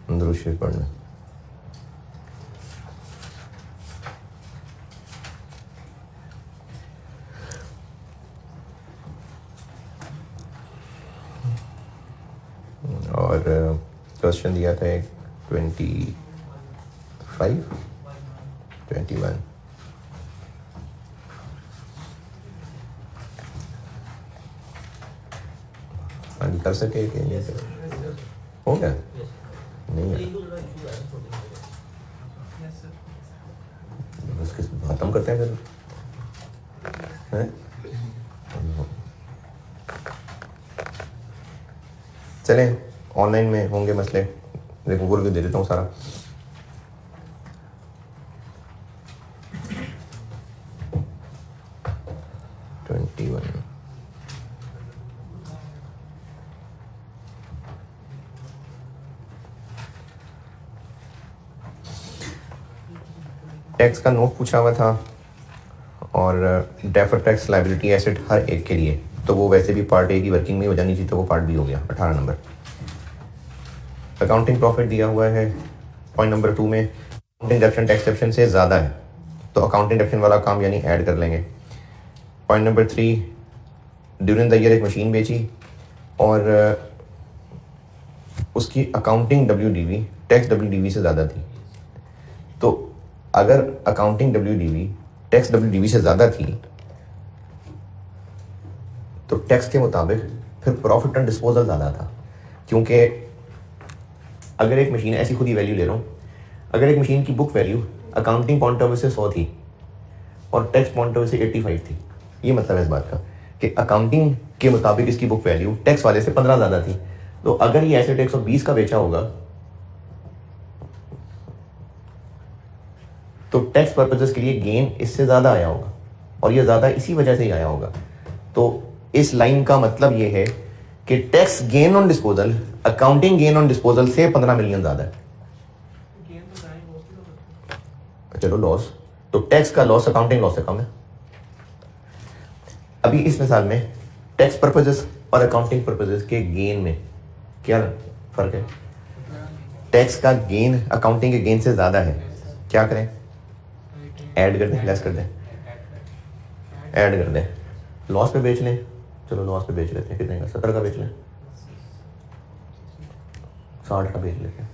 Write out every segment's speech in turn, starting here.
दुरूद शरीफ पढ़ना। और क्वेश्चन दिया था एक 25 21 हाँ जी, कर सके कि नहीं कर हो गया नहीं है उसके खत्म करते हैं फिर हैं? चलें ऑनलाइन में होंगे मसले, देखो बोल के दे देता हूँ सारा। टैक्स का नोट पूछा हुआ था और डेफर्ड टैक्स लायबिलिटी एसेट हर एक के लिए, तो वो वैसे भी पार्ट ए की वर्किंग में हो जानी चाहिए, तो वो पार्ट बी हो गया 18 नंबर। अकाउंटिंग प्रॉफिट दिया हुआ है पॉइंट नंबर 2 में, अकाउंटिंग डिडक्शन टैक्स डिडक्शन से ज़्यादा है तो अकाउंटिंग डिडक्शन वाला काम यानी ऐड कर लेंगे। Point number 3, during the year एक मशीन बेची और उसकी अकाउंटिंग WDV टैक्स WDV से ज़्यादा थी, तो अगर अकाउंटिंग WDV टैक्स WDV से ज़्यादा थी तो टैक्स के मुताबिक फिर प्रॉफिट ऑन डिस्पोजल ज़्यादा था, क्योंकि अगर एक मशीन ऐसी खुद ही वैल्यू ले रहा हूँ, अगर एक मशीन की book value accounting point of view से 100 थी और टैक्स पॉइंट ऑफ व्यू से 85 थी, ये मतलब है इस बात का कि अकाउंटिंग के मुताबिक इसकी बुक वैल्यू टैक्स वाले से 15 ज़्यादा थी, तो अगर ये एसेट 120 का बेचा होगा तो टैक्स पर्पजेस के लिए गेन इससे ज़्यादा आया होगा और ये ज़्यादा इसी वजह से ही आया होगा। तो इस लाइन का मतलब ये है कि tax gain on disposal accounting gain on disposal से 15 मिलियन ज़्यादा है। चलो लॉस, तो टैक्स का लॉस अकाउंटिंग लॉस से कम है। अभी इस मिसाल में टैक्स पर्पजेस और अकाउंटिंग पर्पजेस के गेन में क्या फ़र्क है? टैक्स का गेन अकाउंटिंग के गेन से ज़्यादा है, क्या करें? ऐड कर दें, लेस कर दें, ऐड कर दें, लॉस पे बेच लें। चलो लॉस पे बेच लेते हैं, कितने का? 70 का बेच लें, 60 का बेच लेते हैं।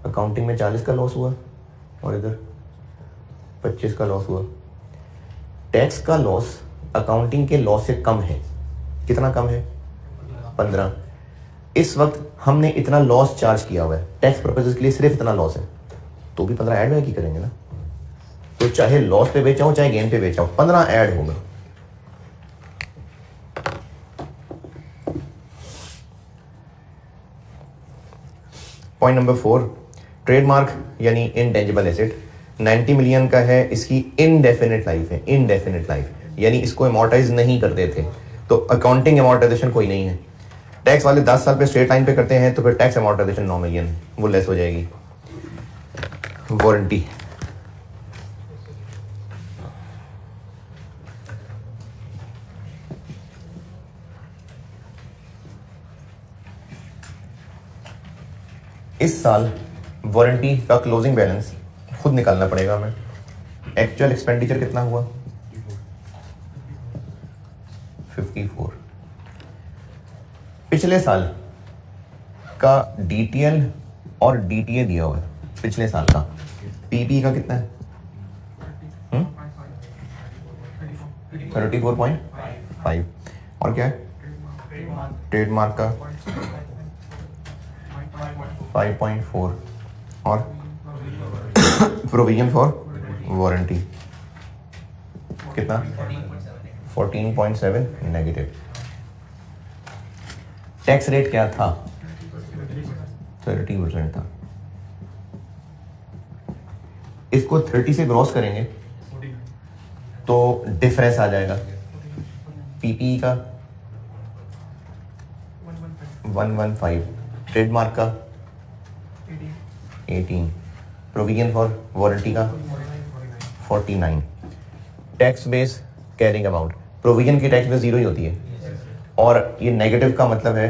अकाउंटिंग में 40 का लॉस हुआ और इधर 25 का लॉस हुआ। टैक्स का लॉस अकाउंटिंग के लॉस से कम है, कितना कम है? 15। इस वक्त हमने इतना लॉस चार्ज किया हुआ है, टैक्स पर्पसेस के लिए सिर्फ इतना लॉस है, तो भी 15 ऐड की करेंगे ना, तो चाहे लॉस पे बेचा हो चाहे गेन पे बेचा हो 15 ऐड होगा। पॉइंट नंबर 4, ट्रेडमार्क यानी इनटेंजिबल एसेट 90 मिलियन का है, इसकी इनडेफिनेट लाइफ है, इनडेफिनेट लाइफ यानी इसको अमोर्टाइज नहीं करते थे, तो अकाउंटिंग अमोर्टाइजेशन कोई नहीं है। टैक्स वाले 10 साल पे स्ट्रेट लाइन पे करते हैं तो फिर टैक्स अमोर्टाइजेशन 9 मिलियन वो लेस हो जाएगी। वारंटी इस साल वारंटी का क्लोजिंग बैलेंस खुद निकालना पड़ेगा हमें। एक्चुअल एक्सपेंडिचर कितना हुआ? 54। पिछले साल का DTL और DTA दिया हुआ है, पिछले साल का PP का कितना है? 34.5 और क्या है? ट्रेडमार्क का 5.4 और प्रोविजन फॉर वारंटी कितना? 14.7 नेगेटिव। टैक्स रेट क्या था? 30% था। इसको 30 से क्रॉस करेंगे तो डिफरेंस आ जाएगा। पीपी का 115, ट्रेडमार्क का 18, प्रोविजन फॉर वारंटी का 49। Tax base carrying amount, provision की टैक्स बेस 0 ही होती है और ये नेगेटिव का मतलब है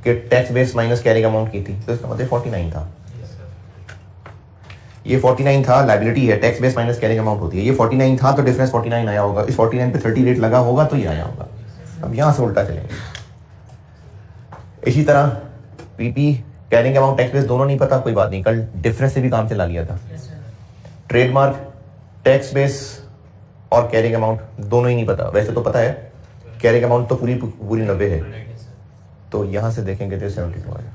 कि tax base minus carrying amount की थी, तो इसका मतलब 49 था। ये 49 था, लाइबिलिटी है, tax base minus carrying amount होती है। ये 49 था तो डिफरेंस 49 आया होगा, इस 49 पे 30 रेट लगा होगा तो ये आया होगा। अब यहाँ से उल्टा चलेंगे। इसी तरह PP carrying amount tax base दोनों नहीं पता, कोई बात नहीं, कल डिफरेंस से भी काम चला लिया था। ट्रेडमार्क टैक्स बेस और कैरिंग अमाउंट दोनों ही नहीं पता। वैसे तो पता है कैरिंग अमाउंट तो पूरी 90 है, तो यहां से देखेंगे तो 72 आएगा।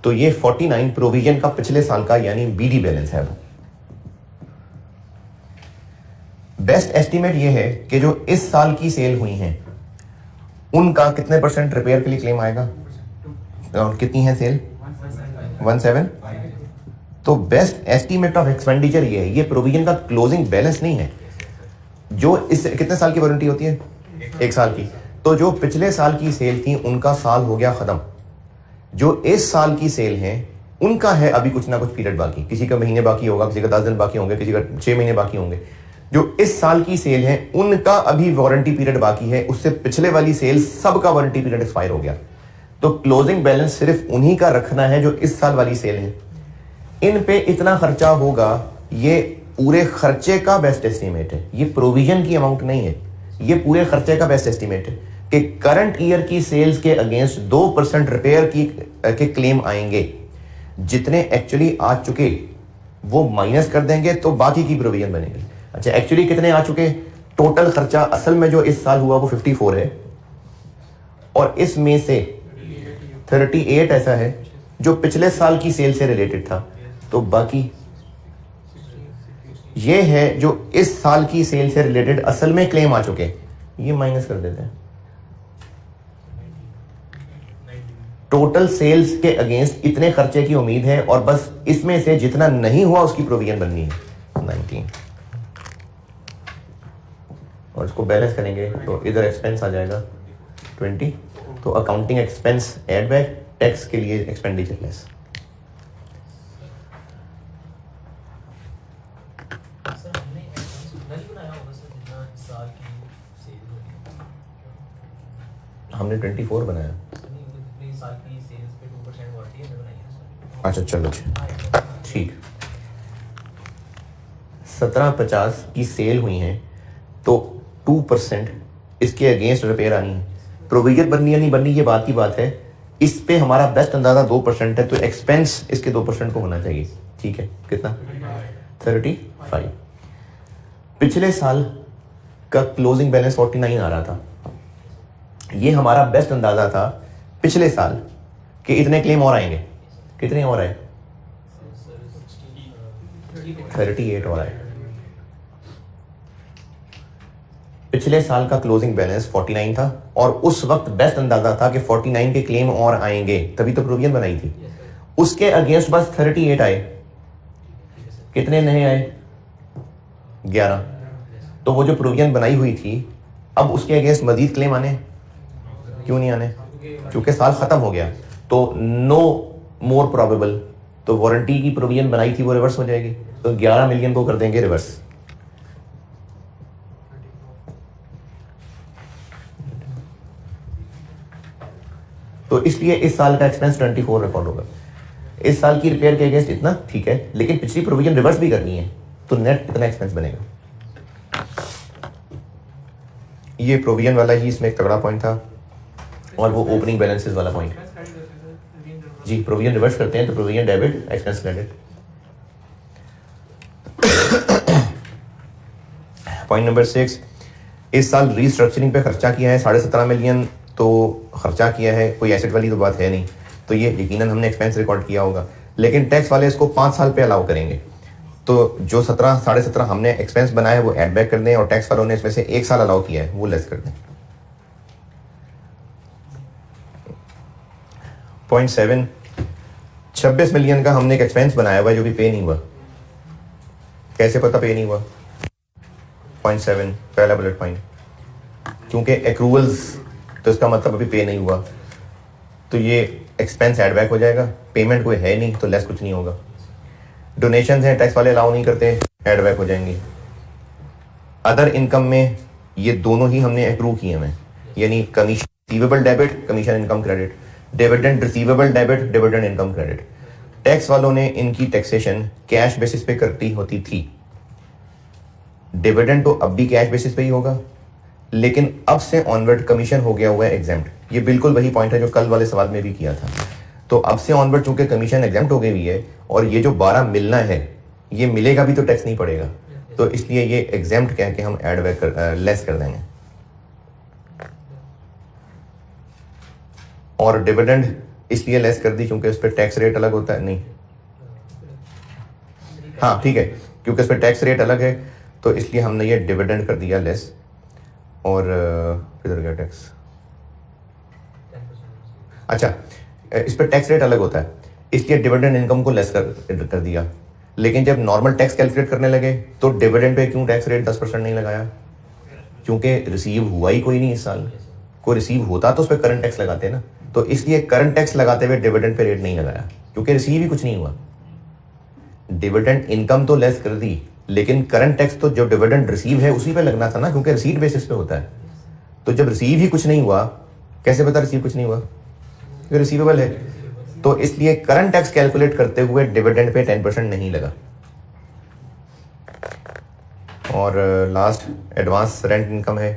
तो ये 49 प्रोविजन का पिछले साल का यानी बीडी बैलेंस है। बेस्ट एस्टीमेट ये है कि जो इस साल की सेल हुई हैं उनका कितने % रिपेयर के लिए क्लेम आएगा, और कितनी है सेल 17। तो बेस्ट एस्टीमेट ऑफ एक्सपेंडिचर ये है, ये प्रोविजन का क्लोजिंग बैलेंस नहीं है। जो इस कितने साल की वारंटी होती है, 1 साल की। तो जो पिछले साल की सेल थी उनका साल हो गया खत्म, जो इस साल की सेल है उनका है अभी कुछ ना कुछ पीरियड बाकी, किसी का महीने बाकी होगा, किसी का 10 दिन बाकी होंगे, किसी का 6 महीने बाकी होंगे। जो इस साल की सेल है उनका अभी वारंटी पीरियड बाकी है, उससे पिछले वाली सेल सबका वारंटी पीरियड एक्सपायर हो गया। तो क्लोजिंग बैलेंस सिर्फ उन्हीं का रखना है जो इस साल वाली सेल है। इन पे इतना खर्चा होगा, ये पूरे खर्चे का बेस्ट एस्टीमेट है, ये प्रोविजन की अमाउंट नहीं है, ये पूरे खर्चे का बेस्ट एस्टीमेट है कि करंट ईयर की सेल्स के अगेंस्ट 2% रिपेयर के क्लेम आएंगे। जितने एक्चुअली आ चुके वो माइनस कर देंगे तो बाकी की प्रोविजन बनेगी। अच्छा, एक्चुअली कितने आ चुके, टोटल खर्चा असल में जो इस साल हुआ वो 54 है, और इसमें से 38 ऐसा है जो पिछले साल की सेल से रिलेटेड था, तो बाकी ये है जो इस साल की सेल से रिलेटेड असल में क्लेम आ चुके, ये माइनस कर देते हैं। टोटल सेल्स के अगेंस्ट इतने खर्चे की उम्मीद है और बस इसमें से जितना नहीं हुआ उसकी प्रोविजन बननी है 19, और इसको बैलेंस करेंगे तो इधर एक्सपेंस आ जाएगा 20। तो accounting expense add back, tax के लिए एक्सपेंडिचर लेस। हमने 24 बनाया। अच्छा चलो ठीक, 1750 की सेल हुई है तो 2% इसके अगेंस्ट रिपेयर आनी है। प्रोविजन बननी या नहीं बननी ये बात की बात है, इस पे हमारा बेस्ट अंदाजा 2% है, तो एक्सपेंस इसके 2% को होना चाहिए। ठीक है, कितना 35। पिछले साल का क्लोजिंग बैलेंस 49 आ रहा था, ये हमारा बेस्ट अंदाजा था पिछले साल कि इतने क्लेम और आएंगे। कितने और आए, 38 और आए। पिछले साल का क्लोजिंग बैलेंस 49 था और उस वक्त बेस्ट अंदाजा था कि 49 के क्लेम और आएंगे, तभी तो प्रोविजन बनाई थी। उसके अगेंस्ट बस 38 आए। कितने नए आए, 11। तो वो जो प्रोविजन बनाई हुई थी अब उसके अगेंस्ट मजीद क्लेम आने, क्यों नहीं आने, क्योंकि साल खत्म हो गया, तो नो मोर प्रोबेबल, तो वारंटी की प्रोविजन बनाई थी वो रिवर्स हो जाएगी, तो 11 मिलियन को कर देंगे रिवर्स। तो इसलिए इस साल का एक्सपेंस 24 रिकॉर्ड होगा। इस साल की रिपेयर के अगेंस्ट इतना ठीक है, लेकिन पिछली प्रोविजन रिवर्स भी करनी है, तो नेट इतना एक्सपेंस बनेगा। ये प्रोविजन वाला ही इसमें एक तगड़ा पॉइंट था, और वो ओपनिंग बैलेंसेस वाला पॉइंट। जी, प्रोविजन रिवर्स करते हैं तो provision debit, expense credit. Point number 6, इस साल रीस्ट्रक्चरिंग पे खर्चा किया है 17.5 मिलियन, तो खर्चा किया है, कोई एसेट वाली तो बात है नहीं, तो ये यकीनन हमने एक्सपेंस रिकॉर्ड किया होगा। लेकिन टैक्स वाले इसको 5 साल पे अलाउ करेंगे, तो जो 17 साढ़े 17 हमने एक्सपेंस बनाया है वो एड बैक कर दें, और टैक्स वालों ने इसमें से 1 साल अलाउ किया है वो लेस कर दें। पॉइंट 7, 26 मिलियन का हमने एक एक्सपेंस बनाया हुआ है जो भी पे नहीं हुआ। कैसे पता पे नहीं हुआ, पॉइंट 7 पहला बुलेट पॉइंट, क्योंकि एक्रूवल्स, तो इसका मतलब अभी पे नहीं हुआ, तो ये एक्सपेंस एड बैक हो जाएगा। पेमेंट कोई है नहीं तो लेस कुछ नहीं होगा। डोनेशंस हैं, टैक्स वाले अलाउ नहीं करते, एड बैक हो जाएंगे। अदर इनकम में ये दोनों ही हमने एक्रू किए हैं, यानी commission receivable debit, commission income credit, dividend receivable debit, dividend income credit. Tax वालों ने इनकी टैक्सेशन कैश बेसिस पे करती होती थी। डिविडेंड तो अब भी कैश बेसिस पे ही होगा, लेकिन अब से ऑनवर्ड कमीशन हो गया हुआ है एग्जेम्प्ट। ये बिल्कुल वही पॉइंट है जो कल वाले सवाल में भी किया था। तो अब से ऑनवर्ड चूंकि कमीशन एग्जेम्प्ट हो गई हुई है और ये जो 12 मिलना है ये मिलेगा भी तो टैक्स नहीं पड़ेगा, तो इसलिए ये एग्जेम्प्ट कह के हम एड बैक लेस कर देंगे। और डिविडेंड इसलिए लेस कर दी क्योंकि उस पर टैक्स रेट अलग होता है। नहीं, हाँ ठीक है, क्योंकि उस पर टैक्स रेट अलग है तो इसलिए हमने ये डिविडेंड कर दिया लेस। और किधर गया टैक्स? अच्छा, इस पर टैक्स रेट अलग होता है इसलिए डिविडेंड इनकम को लेस कर दिया। लेकिन जब नॉर्मल टैक्स कैलकुलेट करने लगे तो डिविडेंड पे क्यों टैक्स रेट 10% नहीं लगाया? क्योंकि रिसीव हुआ ही कोई नहीं इस साल। कोई रिसीव होता तो उस पर करंट टैक्स लगाते ना, तो इसलिए करंट टैक्स लगाते हुए डिविडेंड पे रेट नहीं लगाया क्योंकि रिसीव ही कुछ नहीं हुआ। डिविडेंड इनकम तो लेस कर दी, लेकिन करंट टैक्स तो जो डिविडेंड रिसीव है उसी पे लगना था ना, क्योंकि रिसीट बेसिस पे होता है। तो जब रिसीव ही कुछ नहीं हुआ, कैसे पता रिसीव कुछ नहीं हुआ? क्योंकि रिसीवेबल है, तो इसलिए करंट टैक्स कैलकुलेट करते हुए डिविडेंड पे 10% नहीं लगा। और लास्ट एडवांस रेंट इनकम है,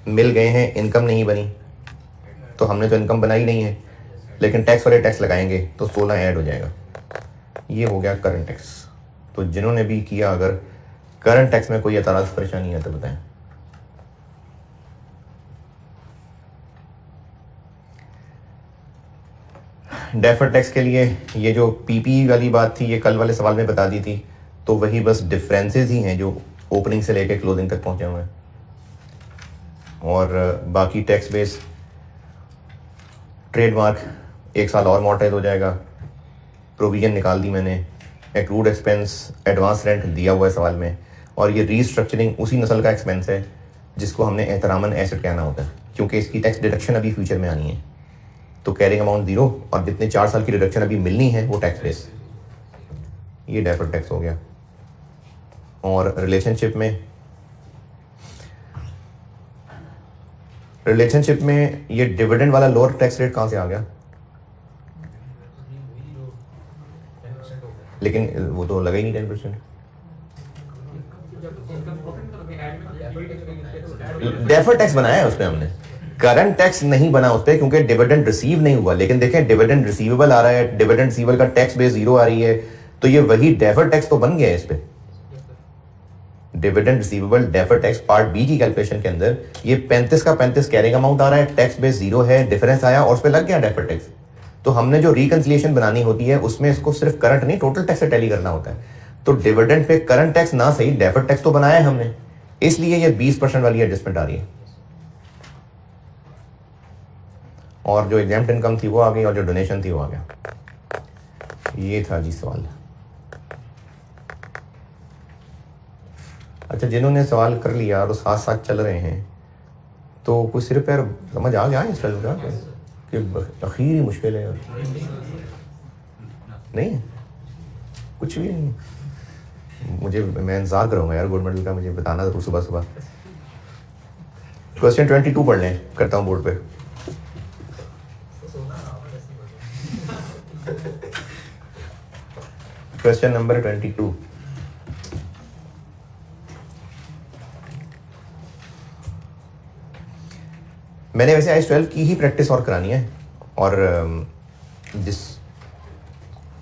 मिल गए हैं, इनकम नहीं बनी, तो हमने तो इनकम बनाई नहीं है, लेकिन टैक्स वाले टैक्स लगाएंगे तो 16 ऐड हो जाएगा। ये हो गया करंट टैक्स। तो जिन्होंने भी किया, अगर करंट टैक्स में कोई एतराज़ परेशानी है तो बताएं। डेफर्ड टैक्स के लिए ये जो पीपी वाली बात थी ये कल वाले सवाल में बता दी थी, तो वही बस डिफरेंसेस ही हैं जो ओपनिंग से लेकर क्लोजिंग तक पहुंचे हुए हैं। और बाकी टैक्स बेस ट्रेडमार्क 1 साल और मोर्टाइज हो जाएगा। प्रोविजन निकाल दी मैंने, एक्रूड एक्सपेंस एडवांस रेंट दिया हुआ है सवाल में, और ये रीस्ट्रक्चरिंग उसी नस्ल का एक्सपेंस है जिसको हमने एहतरामन एसेट कहना होता है, क्योंकि इसकी टैक्स डिडक्शन अभी फ्यूचर में आनी है। तो कैरिंग अमाउंट 0 और जितने 4 साल की डिडक्शन अभी मिलनी है वो टैक्स बेस। ये डेफर्ड टैक्स हो गया। और रिलेशनशिप में ये डिविडेंड वाला लोअर टैक्स रेट कहाँ से आ गया? लेकिन वो तो लगा ही नहीं 10%। डेफर्ड टैक्स बनाया है उसमें हमने, करंट टैक्स नहीं बना उस पर क्योंकि डिविडेंड रिसीव नहीं हुआ। लेकिन देखें डिविडेंड रिसीवेबल आ रहा है, डिविडेंड रिसीवेबल का टैक्स बेस 0 आ रही है, तो ये वही डेफर्ड टैक्स तो बन गया है इस पे। Dividend receivable deferred tax part B की कैलकुलेशन के अंदर ये 35 का 35 कैरिंग अमाउंट आ रहा है, टैक्स बेस 0 है, डिफरेंस आया और उस पर लग गया डेफर्ड टैक्स। तो हमने जो रिकंसिलिएशन बनानी होती है उसमें इसको सिर्फ करंट नहीं टोटल टैक्स से टैली करना होता है। तो डिविडेंड पे करंट टैक्स ना सही डेफर्ड टैक्स तो बनाया है हमने, इसलिए ये 20% वाली एडजस्टमेंट आ रही है। और जो एग्जाम्प्ट इनकम थी वो आ गई और जो डोनेशन थी वो आ गया। ये था जी सवाल। अच्छा, जिन्होंने सवाल कर लिया और साथ साथ चल रहे हैं तो कुछ सिर्फ यार समझ आ गया इस तरह का कि आखिरी मुश्किल है? नहीं, कुछ भी नहीं। मुझे, मैं इंतजार करूँगा यार गोल्ड मेडल का, मुझे बताना जरूर सुबह सुबह। क्वेश्चन 22 पढ़ लें, करता हूँ बोर्ड पे। Question number 22। मैंने वैसे IAS 12 की ही प्रैक्टिस और करानी है, और जिस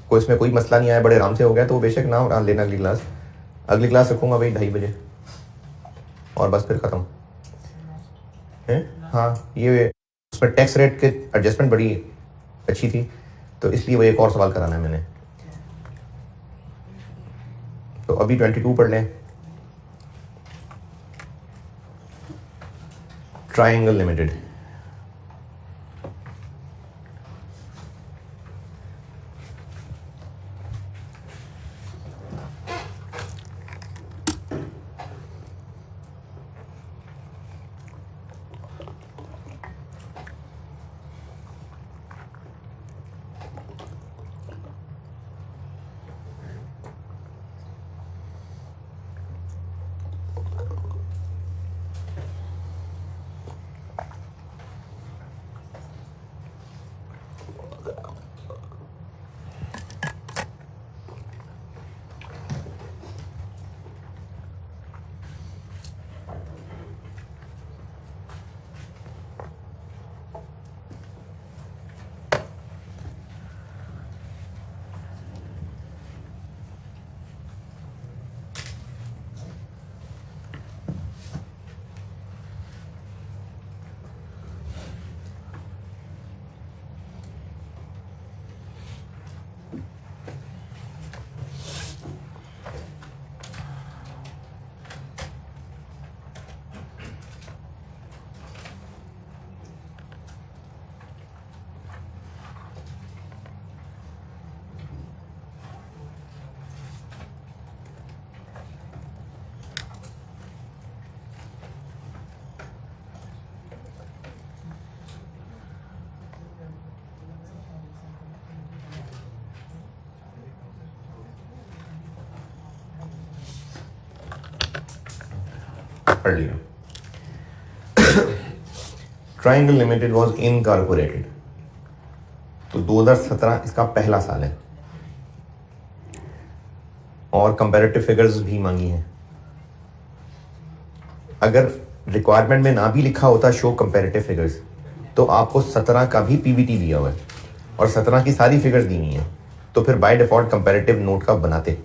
को इसमें कोई मसला नहीं आया, बड़े आराम से हो गया, तो वो बेशक ना लेना अगली क्लास रखूँगा भाई 2:30 बजे, और बस फिर ख़त्म है। हाँ, ये उसमें टैक्स रेट के एडजस्टमेंट बड़ी अच्छी थी, तो इसलिए वो एक और सवाल कराना है मैंने। तो अभी 22 पढ़ लें। ट्रायंगल लिमिटेड, पढ़ लिया। ट्रायंगल लिमिटेड वॉज इनकॉर्पोरेटेड, तो 2017 इसका पहला साल है और कंपैरेटिव फिगर्स भी मांगी हैं। अगर रिक्वायरमेंट में ना भी लिखा होता शो कंपैरेटिव फिगर्स, तो आपको 17 का भी पीबीटी दिया हुआ है और 17 की सारी फिगर्स दी हुई हैं, तो फिर बाय डिफॉल्ट कंपैरेटिव नोट का बनाते।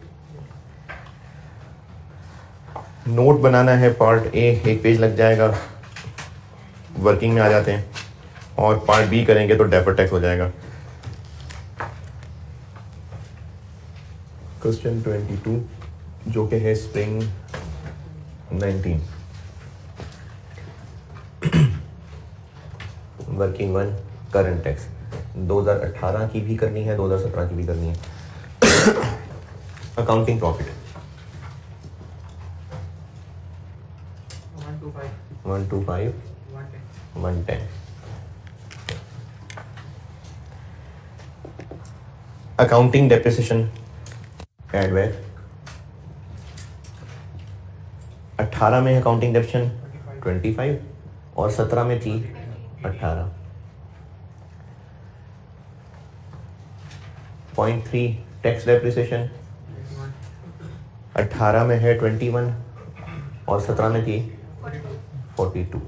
नोट बनाना है पार्ट ए, एक पेज लग जाएगा, वर्किंग में आ जाते हैं, और पार्ट बी करेंगे तो डेफर्ड टैक्स हो जाएगा। क्वेश्चन 22 जो कि है spring 19, working one current tax 2018 की भी करनी है, 2017 की भी करनी है। Accounting profit 125 110। Accounting depreciation add back 18 में अकाउंटिंग डेप्रिसिएशन 25 और 17 में थी 18। 0.3 टैक्स डेप्रिसिएशन 18 में है 21 और 17 में थी 42।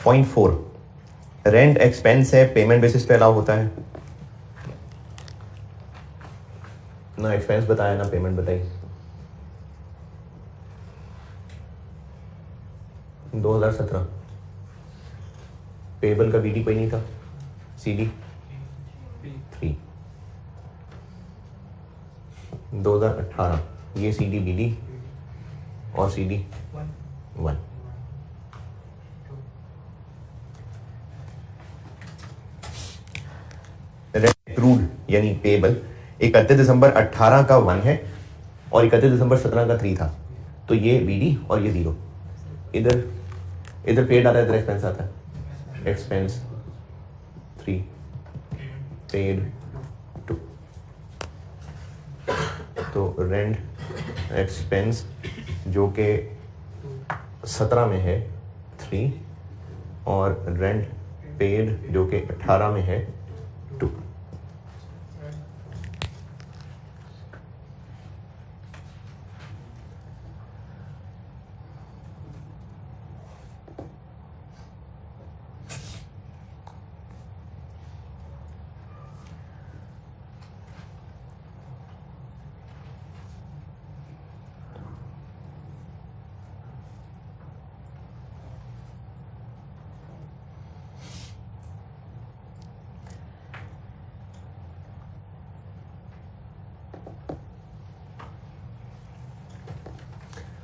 पॉइंट 4 रेंट एक्सपेंस है, पेमेंट बेसिस पे अलाउ होता है। ना एक्सपेंस बताया ना पेमेंट बताई। 2017 पेबल का बीडी कोई नहीं था, सीडी 3। 2018 ये सीडी बीडी और सीडी 1। एक्रूड यानी पेबल 31 दिसंबर 18 का 1 है और 31 दिसंबर 17 का 3 था, तो ये बीडी और ये 0। इधर पेड आता है, इधर एक्सपेंस आता है। एक्सपेंस 3 पेड 2, तो रेंट एक्सपेंस जो कि 17 में है 3 और रेंट पेड जो कि 18 में है 2।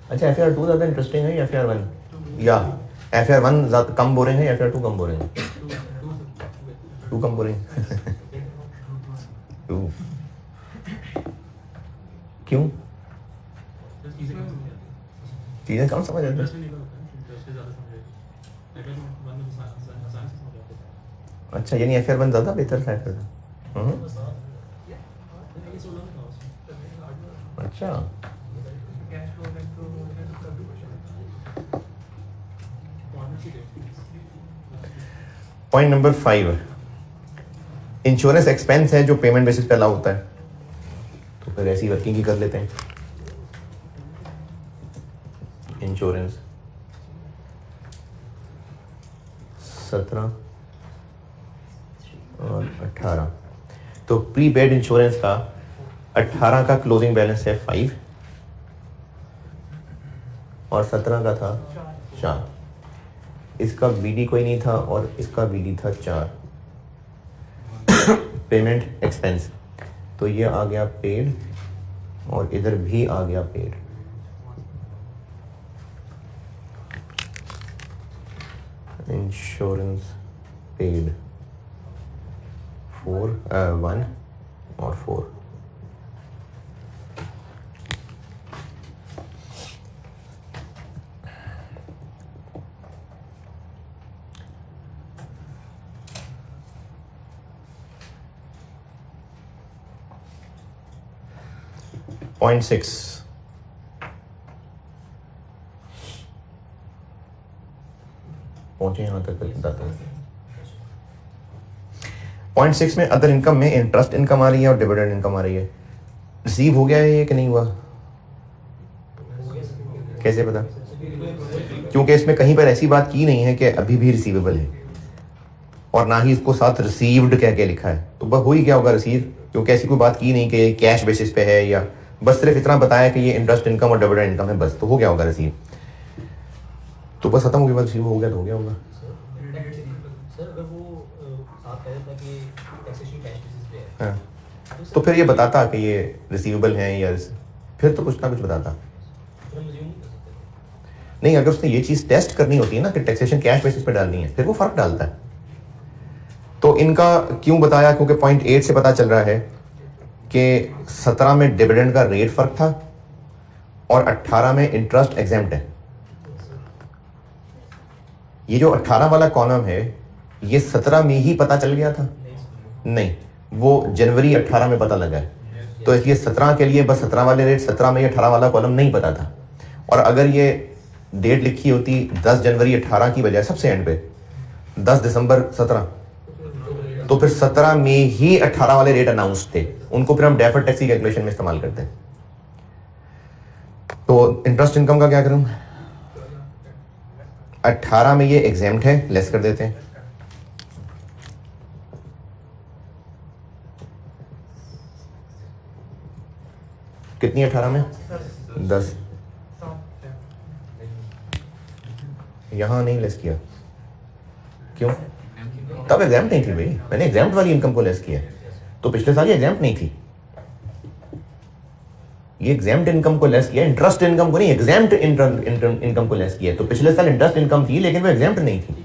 अच्छा, FR2 ज़्यादा इंटरेस्टिंग है या FR1? या FR1 कम बोरिंग है या FR2 कम बोरिंग है? 2 कम बोरिंग। 2 क्यों? चीज़ें कम समझ आती हैं। अच्छा, यानी FR1 ज़्यादा बेहतर है FR2? अच्छा, पॉइंट नंबर 5 इंश्योरेंस एक्सपेंस है जो पेमेंट बेसिस पे अलाउ होता है, तो फिर ऐसी वर्किंग ही कर लेते हैं। इंश्योरेंस 17 और 18, तो प्री पेड इंश्योरेंस का 18 का क्लोजिंग बैलेंस है 5 और 17 का था 4। इसका बीडी कोई नहीं था और इसका बीडी था 4। पेमेंट एक्सपेंस, तो ये आ गया पेड और इधर भी आ गया पेड। इंश्योरेंस पेड 1 और 4। 0.6 पहुंचे यहां तक बताता हूं। 0.6 में अदर इनकम में इंटरेस्ट इनकम आ रही है और डिविडेंड इनकम आ रही है। रिसीव हो गया है ये कि नहीं हुआ? कैसे पता? क्योंकि इसमें कहीं पर ऐसी बात की नहीं है कि अभी भी रिसीवेबल है, और ना ही इसको साथ रिसीव्ड कह के लिखा है। तो बस हो ही क्या होगा रिसीव, क्योंकि ऐसी कोई बात की नहीं कि ये कैश बेसिस पे है, या बस सिर्फ इतना बताया कि ये इंटरेस्ट इनकम और डिविडेंड इनकम है, बस। तो हो गया होगा रिसीव। तो बस खत्म हो गया, रिसीव हो गया तो हो गया होगा। सर अगर वो आप कह रहे थे कि टैक्सेशन कैश बेसिस पे है, हाँ, तो फिर ये बताता कि ये रिसीवेबल है, या फिर तो कुछ ना कुछ बताता। नहीं, अगर उसने ये चीज टेस्ट करनी होती है ना कि टैक्सेशन कैश बेसिस पे डालनी है, फिर वो फर्क डालता है। तो इनका क्यों बताया? क्योंकि 0.8 से पता चल रहा है कि 17 में डिविडेंड का रेट फर्क था और 18 में इंटरेस्ट एग्जेम्प्ट है। ये जो 18 वाला कॉलम है ये 17 में ही पता चल गया था? नहीं, वो जनवरी 18 में पता लगा है। तो इसलिए 17 के लिए बस 17 वाले रेट, 17 में 18 वाला कॉलम नहीं पता था। और अगर ये डेट लिखी होती 10 जनवरी 18 की बजाय सबसे एंड पे 10 दिसंबर 17, तो फिर 17 में ही 18 वाले रेट अनाउंस थे। उनको फिर हम डेफर्ड टैक्स की कैलकुलेशन में इस्तेमाल करते हैं। तो इंटरेस्ट इनकम का क्या करूं? 18 में ये एग्जेम्प्ट है, लेस कर देते हैं। कितनी 18 में? 10। यहां नहीं लेस किया, क्यों? तब एग्जाम्प्ट नहीं थी भाई, मैंने एग्जाम्प्ट वाली इनकम को लेस किया। तो पिछले साल ये एग्जाम्प्ट नहीं थी, ये एग्जाम्प्ट इनकम को लेस किया, इंटरेस्ट इनकम को नहीं, एग्जाम्प्ट इनकम को लेस किया। तो पिछले साल इंटरेस्ट इनकम थी लेकिन वो एग्जाम्प्ट नहीं थी।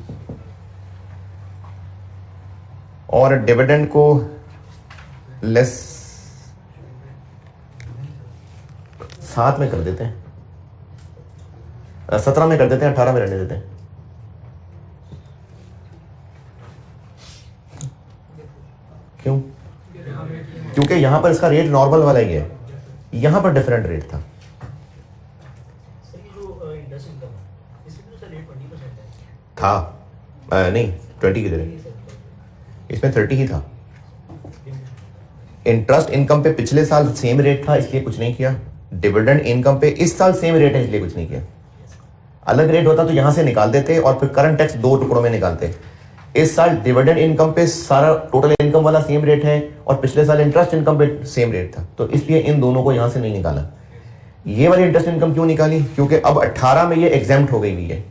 और डिविडेंड को लेस साथ में कर देते हैं, 17 में कर देते हैं, 18 में रहने देते हैं। क्यों? क्योंकि यहां पर इसका रेट नॉर्मल वाला ही है, यहां पर डिफरेंट रेट था। था नहीं 20 की जगह इसमें 30 ही था। इंटरेस्ट इनकम पे पिछले साल सेम रेट था इसलिए कुछ नहीं किया। डिविडेंड इनकम पे इस साल सेम रेट है इसलिए कुछ नहीं किया। अलग रेट होता तो यहां से निकाल देते और फिर करंट टैक्स 2 टुकड़ों में निकालते। इस साल डिविडेंड इनकम पे सारा टोटल इनकम वाला सेम रेट है और पिछले साल इंटरेस्ट इनकम पे सेम रेट था, तो इसलिए इन दोनों को यहां से नहीं निकाला। ये वाली इंटरेस्ट इनकम क्यों निकाली? क्योंकि अब 18 में ये एग्जेम्प्ट हो गई हुई है।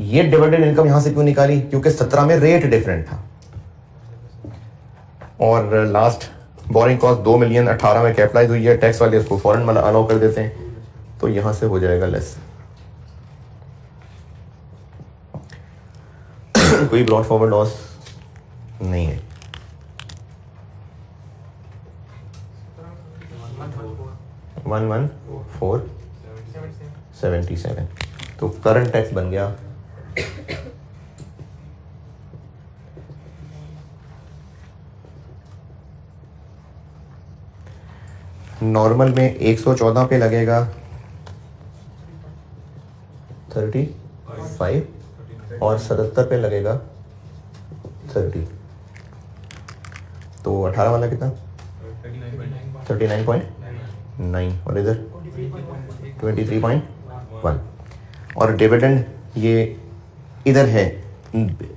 ये डिविडेंड इनकम यहां से क्यों निकाली? क्योंकि 17 में रेट डिफरेंट था। और लास्ट बोरिंग कॉस्ट 2 मिलियन 18 में कैपिटलाइज हुई है, टैक्स वाले उसको फौरन मतलब अलाउ कर देते हैं, तो यहां से हो जाएगा लेस। कोई ब्रॉड फॉरवर्ड लॉस नहीं है। 11477 तो करंट टैक्स बन गया नॉर्मल में 114 पे लगेगा 35 और 77 पे लगेगा 30। तो 18 वाला कितना? 39.9 और इधर 23.1। और डिविडेंड ये इधर है,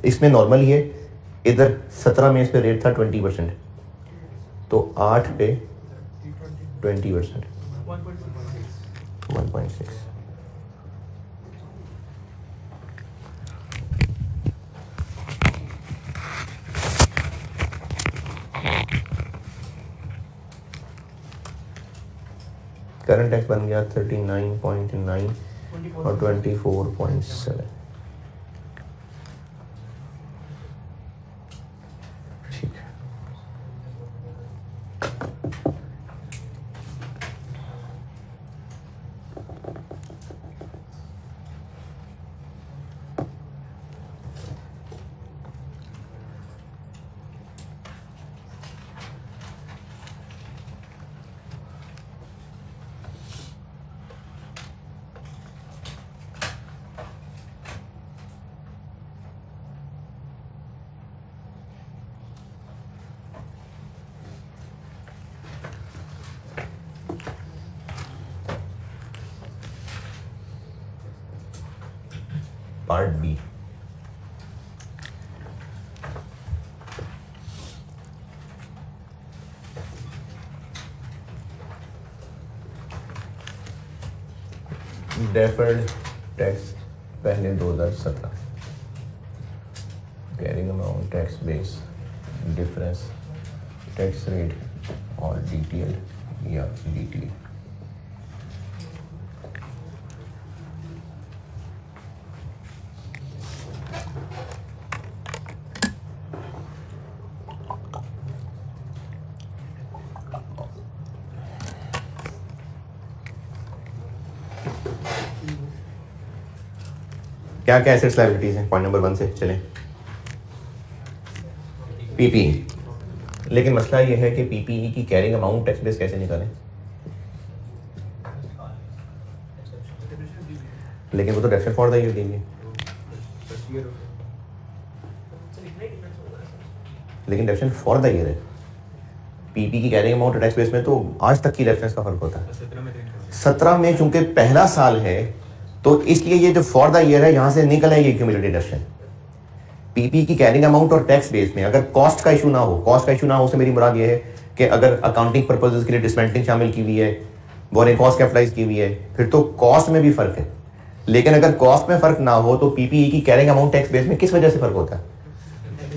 इसमें नॉर्मल ही है, इधर 17 में इस पे रेट था 20%, तो 8 पे 20% 1.6। करंट टैक्स बन गया 39.9 और 24.7। ठीक है। Part B. डेफर्ड टैक्स पहले 2017, carrying amount, tax base, difference, tax rate और डीटीएल या डीटीए। क्या क्या एसेट्स लायबिलिटीज हैं पॉइंट नंबर 1 से चलें। पीपीई, लेकिन मसला ये है कि पीपीई की कैरिंग अमाउंट टैक्स बेस कैसे निकालें। लेकिन वो तो डेफिनेट फॉर द ईयर देंगे, लेकिन डेफिनेट फॉर द ईयर है। पीपी की कैरिंग अमाउंट टैक्स बेस में तो आज तक की रेफरेंस का फर्क होता है। 17 में चूंकि पहला साल है तो इसलिए ये जो फॉर द ईयर है यहां से निकल है ये क्यूमुलेटिव डिडक्शन। पीपी की कैरिंग अमाउंट और टैक्स बेस में अगर कॉस्ट का इशू ना हो, कॉस्ट का इशू ना हो से मेरी मुराद ये है कि अगर अकाउंटिंग पर्पसेस के लिए डिसमेंटलिंग शामिल की हुई है, बोरिंग कॉस्ट कैपिटलाइज की हुई है, फिर तो कॉस्ट में भी फर्क है। लेकिन अगर कॉस्ट में फर्क ना हो तो पीपीई की कैरिंग अमाउंट टैक्स बेस में किस वजह से फर्क होता है?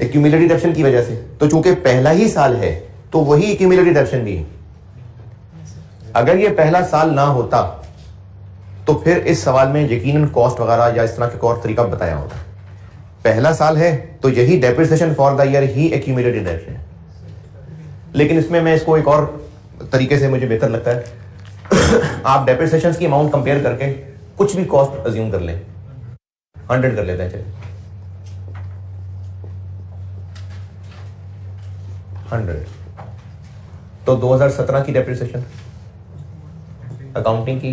क्यूमुलेटिव डिडक्शन की वजह से। तो चूंकि पहला ही साल है तो वही क्यूमुलेटिव डिडक्शन भी है। अगर ये पहला साल ना होता तो फिर इस सवाल में यकीनन कॉस्ट वगैरह या इस तरह के और तरीका बताया होता। पहला साल है तो यही depreciation for the year he accumulated deduction है। लेकिन इसमें मैं इसको एक और तरीके से मुझे बेहतर लगता है आप डेप्रिसिएशन की अमाउंट कंपेयर करके कुछ भी कॉस्ट अज्यूम कर लें, 100 कर लेते हैं चलिए, 100। तो 2017 की डेप्रिसिएशन अकाउंटिंग की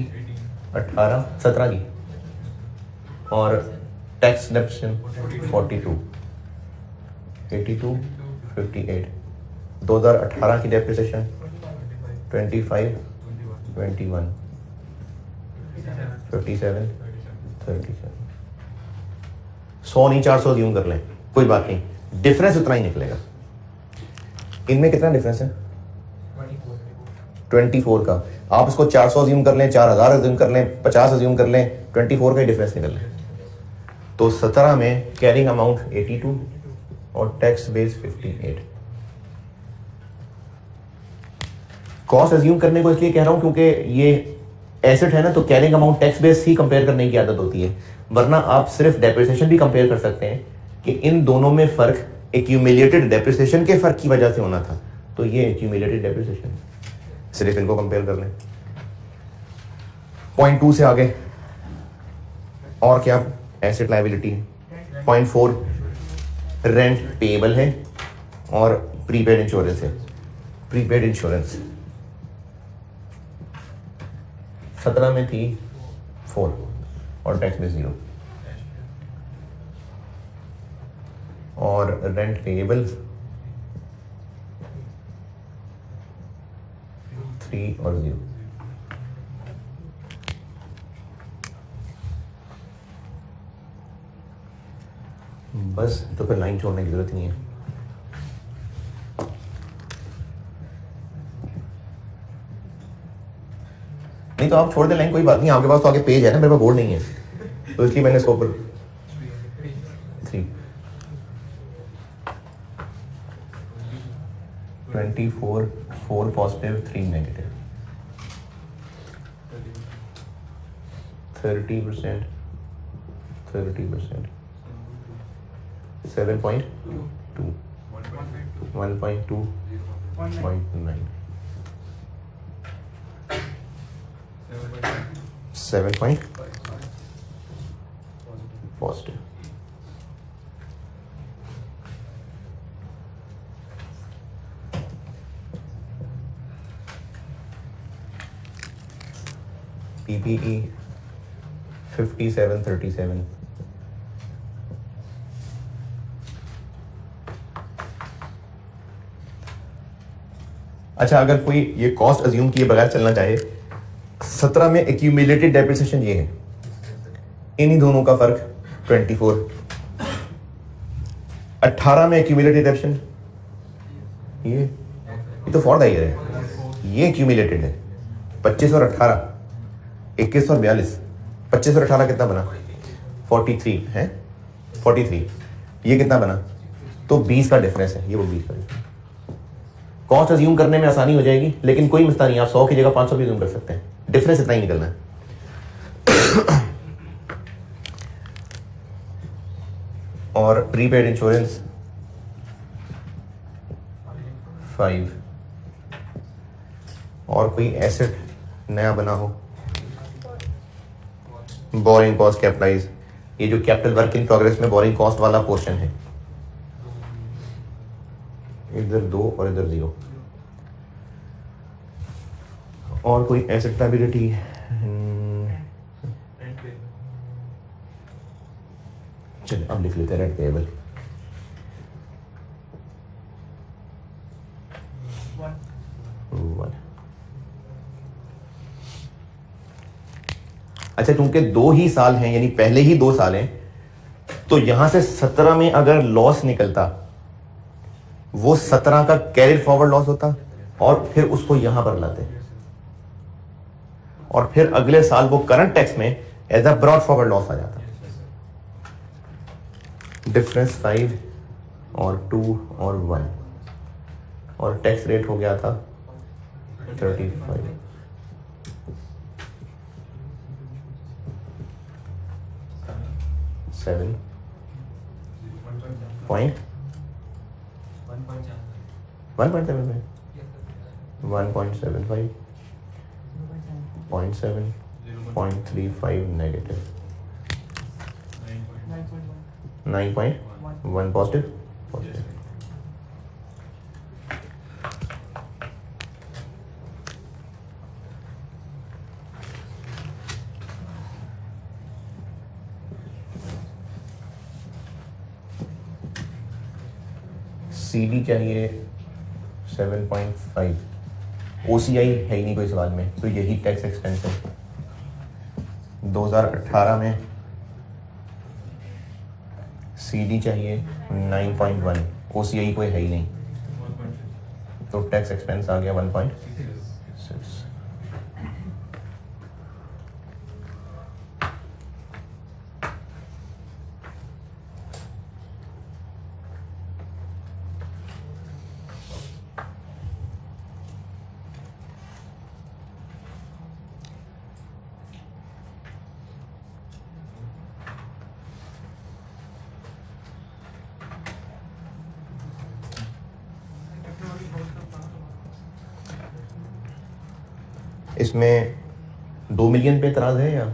18, 17 की, और टैक्स डेप्रिसिएशन 42, 82, 58। 2018 की डेप्रिसिएशन 25, 21, 57, 37। 100 नहीं 400 यूं कर लें, कोई बात नहीं, डिफरेंस उतना ही निकलेगा। इनमें कितना डिफरेंस है? 24 का। आप इसको 400 अज्यूम कर लें, 4000 अज्यूम कर लें, 50 अज्यूम कर लें, 24 का ही डिफरेंस निकल लें। तो 17 में कैरिंग अमाउंट 82 और टैक्स बेस 58। कॉस्ट अज्यूम करने को इसलिए कह रहा हूं क्योंकि ये एसेट है ना, तो कैरिंग अमाउंट टैक्स बेस ही कंपेयर करने की आदत होती है, वरना आप सिर्फ डेप्रिसिएशन भी कंपेयर कर सकते हैं कि इन दोनों में फर्क एक्यूमुलेटेड डेप्रिसिएशन के फर्क की वजह से होना था, तो ये एक्यूमुलेटेड डेप्रिसिएशन, सिर्फ इनको कंपेयर कर लें। पॉइंट 2 से आगे और क्या एसेट लायबिलिटी है। पॉइंट 4 रेंट पेएबल है और प्रीपेड इंश्योरेंस है। प्रीपेड इंश्योरेंस 17 में थी 4 और टैक्स में 0, और रेंट पेएबल 3 और 0। बस, तो फिर लाइन छोड़ने की जरूरत नहीं है। नहीं तो आप छोड़ दें लाइन, कोई बात नहीं, आपके पास तो आगे पेज है ना, मेरे पास बोर्ड नहीं है, तो इसलिए मैंने इसको ऊपर 3 24 4 positive 3 negative 30%, 7.2 1.2 0.9 7 point positive. PPE 5737. अच्छा, अगर कोई ये कॉस्ट अज्यूम किए बगैर चलना चाहे, 17 में एक्यूमुलेटेड डेप्रिसिएशन ये है, इन्हीं दोनों का फर्क 24, 18 में एक्यूमुलेटेड डिडक्शन, ये तो फॉर द ईयर है, ये एक्यूमुलेटेड है। 25 और 18, 21 और 42, 25 और 18 कितना बना? 43 है, 43। ये कितना बना? तो 20 का डिफरेंस है, ये वो 20 का डिफरेंस। कॉस्ट अज्यूम करने में आसानी हो जाएगी, लेकिन कोई मसला नहीं, आप 100 की जगह 500 भी अज्यूम कर सकते हैं, डिफरेंस इतना ही निकलना है। और प्रीपेड इंश्योरेंस 5, और कोई एसेट नया बना हो, बोरिंग कॉस्ट कैपिटलाइज, ये जो कैपिटल वर्क इन प्रोग्रेस में बोरिंग कॉस्ट वाला पोर्शन है, इधर 2 और इधर 0। और कोई एसेट लायबिलिटी, चलिए अब लिख लेते हैं रेंट पेएबल। अच्छा, चूंकि 2 ही साल हैं, यानी पहले ही 2 साल हैं, तो यहां से 17 में अगर लॉस निकलता, वो 17 का कैरिड फॉरवर्ड लॉस होता, और फिर उसको यहां पर लाते, और फिर अगले साल वो करंट टैक्स में as a brought forward loss आ जाता। डिफरेंस 5 और 2 और 1, और टैक्स रेट हो गया था 35। Seven point 1.75, 1.75, 0.7, 0.35 negative, 9.1 positive. CD चाहिए 7.5, OCI है ही नहीं कोई सवाल में, तो यही टैक्स एक्सपेंस है। 2018 में CD चाहिए 9.1, OCI कोई है ही नहीं, तो टैक्स एक्सपेंस आ गया 1.6। इसमें 2 मिलियन पे एतराज है, या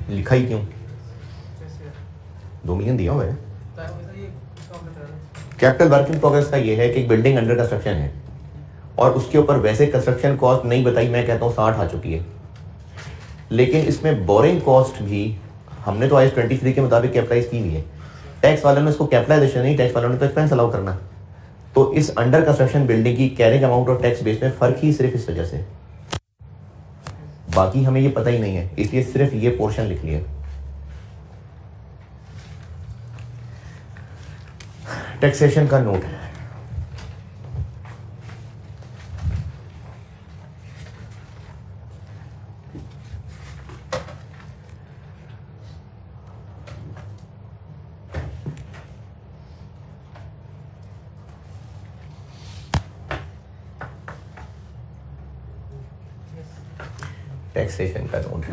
लिखा ही क्यों? 2 मिलियन दिया हुआ है। कैपिटल वर्क इन प्रोग्रेस का ये है कि एक बिल्डिंग अंडर कंस्ट्रक्शन है, और उसके ऊपर वैसे कंस्ट्रक्शन कॉस्ट नहीं बताई, मैं कहता हूँ 60 आ चुकी है, लेकिन इसमें बोरिंग कॉस्ट भी हमने तो IAS 23 के मुताबिक कैपिटलाइज की हुई है। टैक्स वालों ने इसको कैपिटलाइजेशन नहीं, टैक्स वालों ने तो एक्सपेंस अलाउ करना। तो इस अंडर कंस्ट्रक्शन बिल्डिंग की कैरिंग अमाउंट और टैक्स बेस में फर्क ही सिर्फ इस वजह से, बाकी हमें ये पता ही नहीं है, इसलिए सिर्फ ये पोर्शन लिख लिया। टैक्सेशन का नोट, टैक्सेशन का note.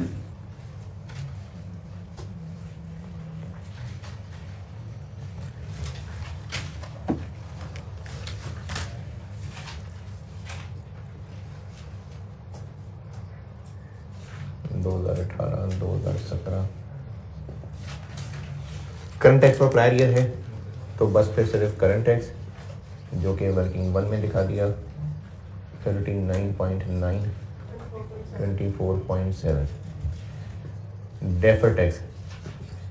Current tax for prior year है, तो बस फिर सिर्फ करंट टैक्स, जो कि वर्किंग 1 में लिखा दिया 39.9, 24.7। Defer tax,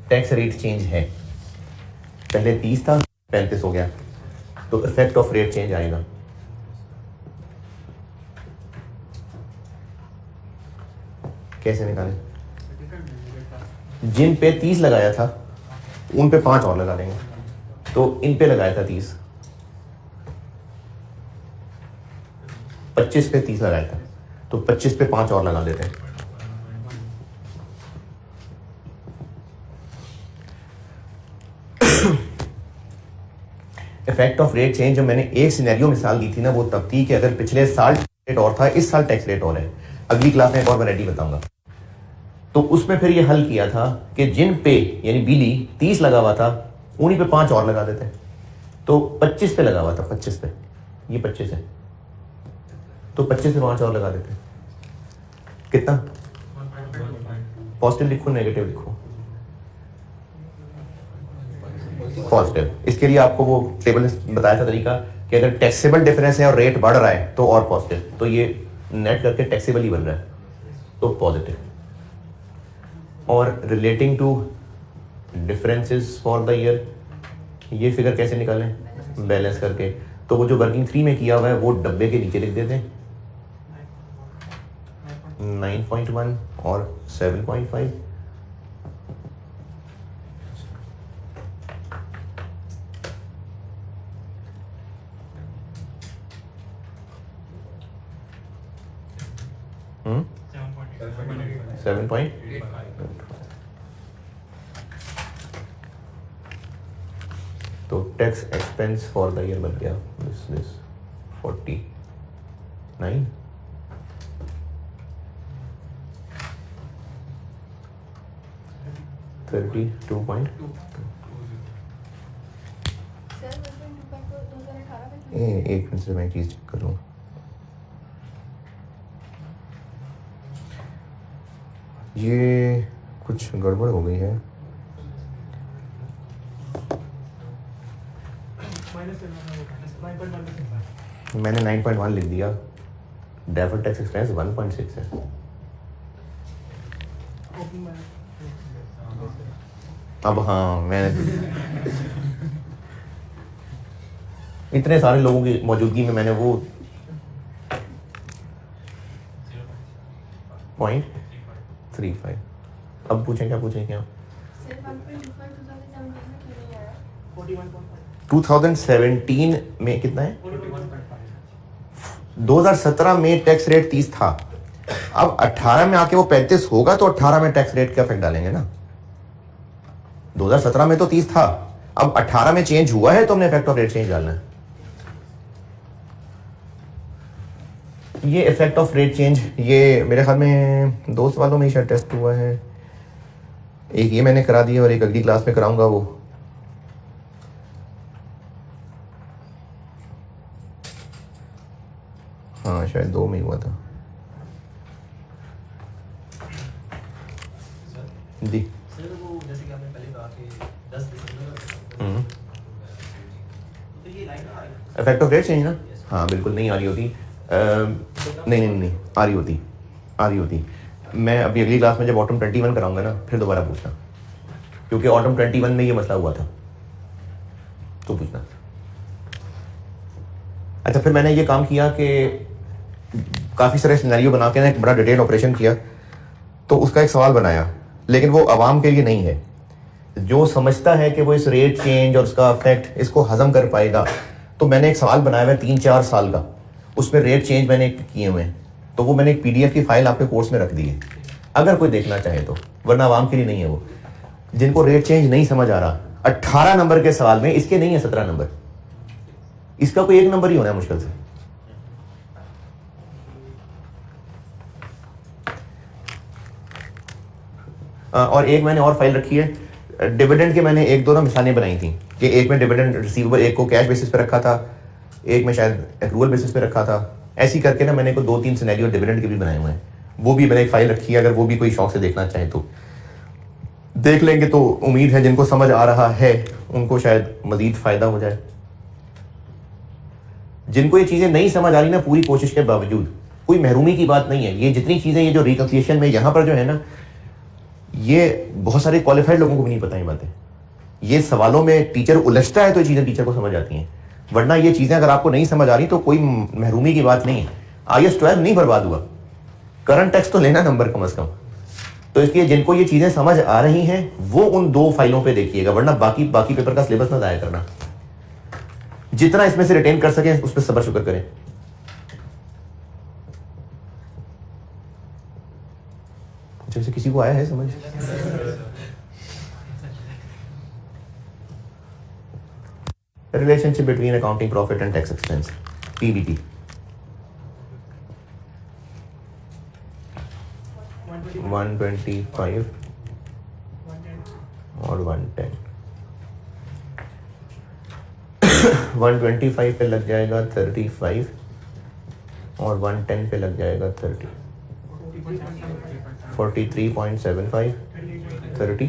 tax rate change है, पहले 30 था 35 हो गया, तो इफेक्ट ऑफ रेट चेंज आएगा। कैसे निकालें? जिन पे 30 लगाया था उन पे 5 और लगा देंगे। तो इन पे लगाया था 30, 25 पे 30 लगाया था, तो 25 पे 5 और लगा देते हैं। इफेक्ट ऑफ रेट चेंज जो मैंने एक सिनेरियो मिसाल दी थी ना, वो तब थी कि अगर पिछले साल रेट और था, इस साल टैक्स रेट और है। अगली क्लास में एक और वैरायटी बताऊंगा। तो उसमें फिर ये हल किया था कि जिन पे यानी बिली 30 लगा हुआ था, उन्हीं पे 5 और लगा देते हैं। तो 25 पे लगा हुआ था, 25 पे, ये 25 है, तो 25 पे 5 और लगा देते हैं। कितना? पॉजिटिव लिखो नेगेटिव लिखो? पॉजिटिव। इसके लिए आपको वो टेबल बताया था तरीका कि अगर टैक्सेबल डिफरेंस है और रेट बढ़ रहा है तो और पॉजिटिव, तो ये नेट करके टैक्सेबल ही बन रहा है तो पॉजिटिव। और relating to differences for the year, ये फिगर कैसे निकालें? बैलेंस करके। तो वो जो वर्किंग 3 में किया हुआ है वो डब्बे के नीचे लिख देते हैं, 9.1 और 7.5। हम्म 7.8। तो tax expense for the year बन गया दिस 49 32.2। एक मिनट से मैं चीज चेक कर लूँ। ये कुछ गड़बड़ हो गई है। मैंने 9.1 लिख दिया, डेफर्ड टैक्स एक्सपेंस 1.6 है। अब हाँ, मैंने इतने सारे लोगों की मौजूदगी में मैंने वो 0.35। अब पूछें क्या? 2017 में कितना है? 2017 में टैक्स रेट 30 था। अब 18 में आके वो 35 होगा, तो 18 में टैक्स रेट का इफेक्ट डालेंगे ना। 2017 में तो 30 था, अब 18 में चेंज हुआ है तो हमने इफेक्ट ऑफ रेट चेंज डालना है। ये इफेक्ट ऑफ रेट चेंज, ये मेरे ख्याल में 2 सवालों में ही शायद टेस्ट हुआ है। एक ये मैंने करा दिया और एक अगली क्लास में कराऊंगा वो। हाँ, शायद 2 में ही हुआ था जी। सर वो जैसे कि आपने पहले कहा कि 10 दिसंबर तो ये लाइन आ रही है इफेक्ट ऑफ रेट चेंज ना? हाँ बिल्कुल नहीं आ रही होती। नहीं आ रही होती। मैं अभी अगली क्लास में जब ऑटम 21 कराऊंगा ना, फिर दोबारा पूछना, क्योंकि ऑटम 21 में ये मसला हुआ था, तो पूछना। अच्छा, फिर मैंने ये काम किया कि काफ़ी सारे सिनेरियो बना के ना एक बड़ा डिटेल ऑपरेशन किया, तो उसका एक सवाल बनाया, लेकिन वो आवाम के लिए नहीं है। जो समझता है कि वो इस रेट चेंज और उसका इफेक्ट इसको हजम कर पाएगा, तो मैंने एक सवाल बनाया हुआ है 3-4 साल का, उसमें रेट चेंज मैंने किए हुए हैं, तो वो मैंने एक PDF की फाइल आपके कोर्स में रख दी है, अगर कोई देखना चाहे तो, वरना आवाम के लिए नहीं है वो। जिनको रेट चेंज नहीं समझ आ रहा, 18 नंबर के सवाल में इसके नहीं है 17 नंबर, इसका कोई 1 नंबर ही होना है मुश्किल से। और एक मैंने और फाइल रखी है डिविडेंड के, मैंने 1-2 ना मिसालें बनाई थी कि एक में डिविडेंड रिसीवेबल, एक को कैश बेसिस पे रखा था, एक में शायद एक्रूअल बेसिस पे रखा था। ऐसी करके ना मैंने को 2-3 सिनेरियो डिविडेंड के भी बनाए हुए हैं, वो भी मैंने एक फाइल रखी है, अगर वो भी कोई शौक से देखना चाहे तो देख लेंगे। तो उम्मीद है जिनको समझ आ रहा है उनको शायद मजीद फ़ायदा हो जाए। जिनको ये चीज़ें नहीं समझ आ रही ना, पूरी कोशिश के बावजूद, कोई महरूमी की बात नहीं है। ये जितनी चीज़ें, ये जो रिकन्सिलिएशन में यहाँ पर जो है ना, ये बहुत सारे क्वालिफाइड लोगों को भी नहीं पता ये बातें। ये सवालों में टीचर उलझता है तो ये चीज़ें टीचर को समझ आती हैं, वरना ये चीज़ें अगर आपको नहीं समझ आ रही तो कोई महरूमी की बात नहीं है। IAS 12 नहीं बर्बाद हुआ, करंट टैक्स तो लेना नंबर कम अज़ कम। तो इसलिए जिनको ये चीजें समझ आ रही हैं वो उन 2 फाइलों पे देखिएगा, वरना बाकी पेपर का सिलेबस ना जाया करना। जितना इसमें से रिटेन कर सके उस पर सब्र शुक्र करें। जैसे किसी को आया है समझ? Relationship between accounting profit and tax expense, PBT. 125 और 110। 125 पे लग जाएगा 35 और 110 पे लग जाएगा 30। 43.75 30।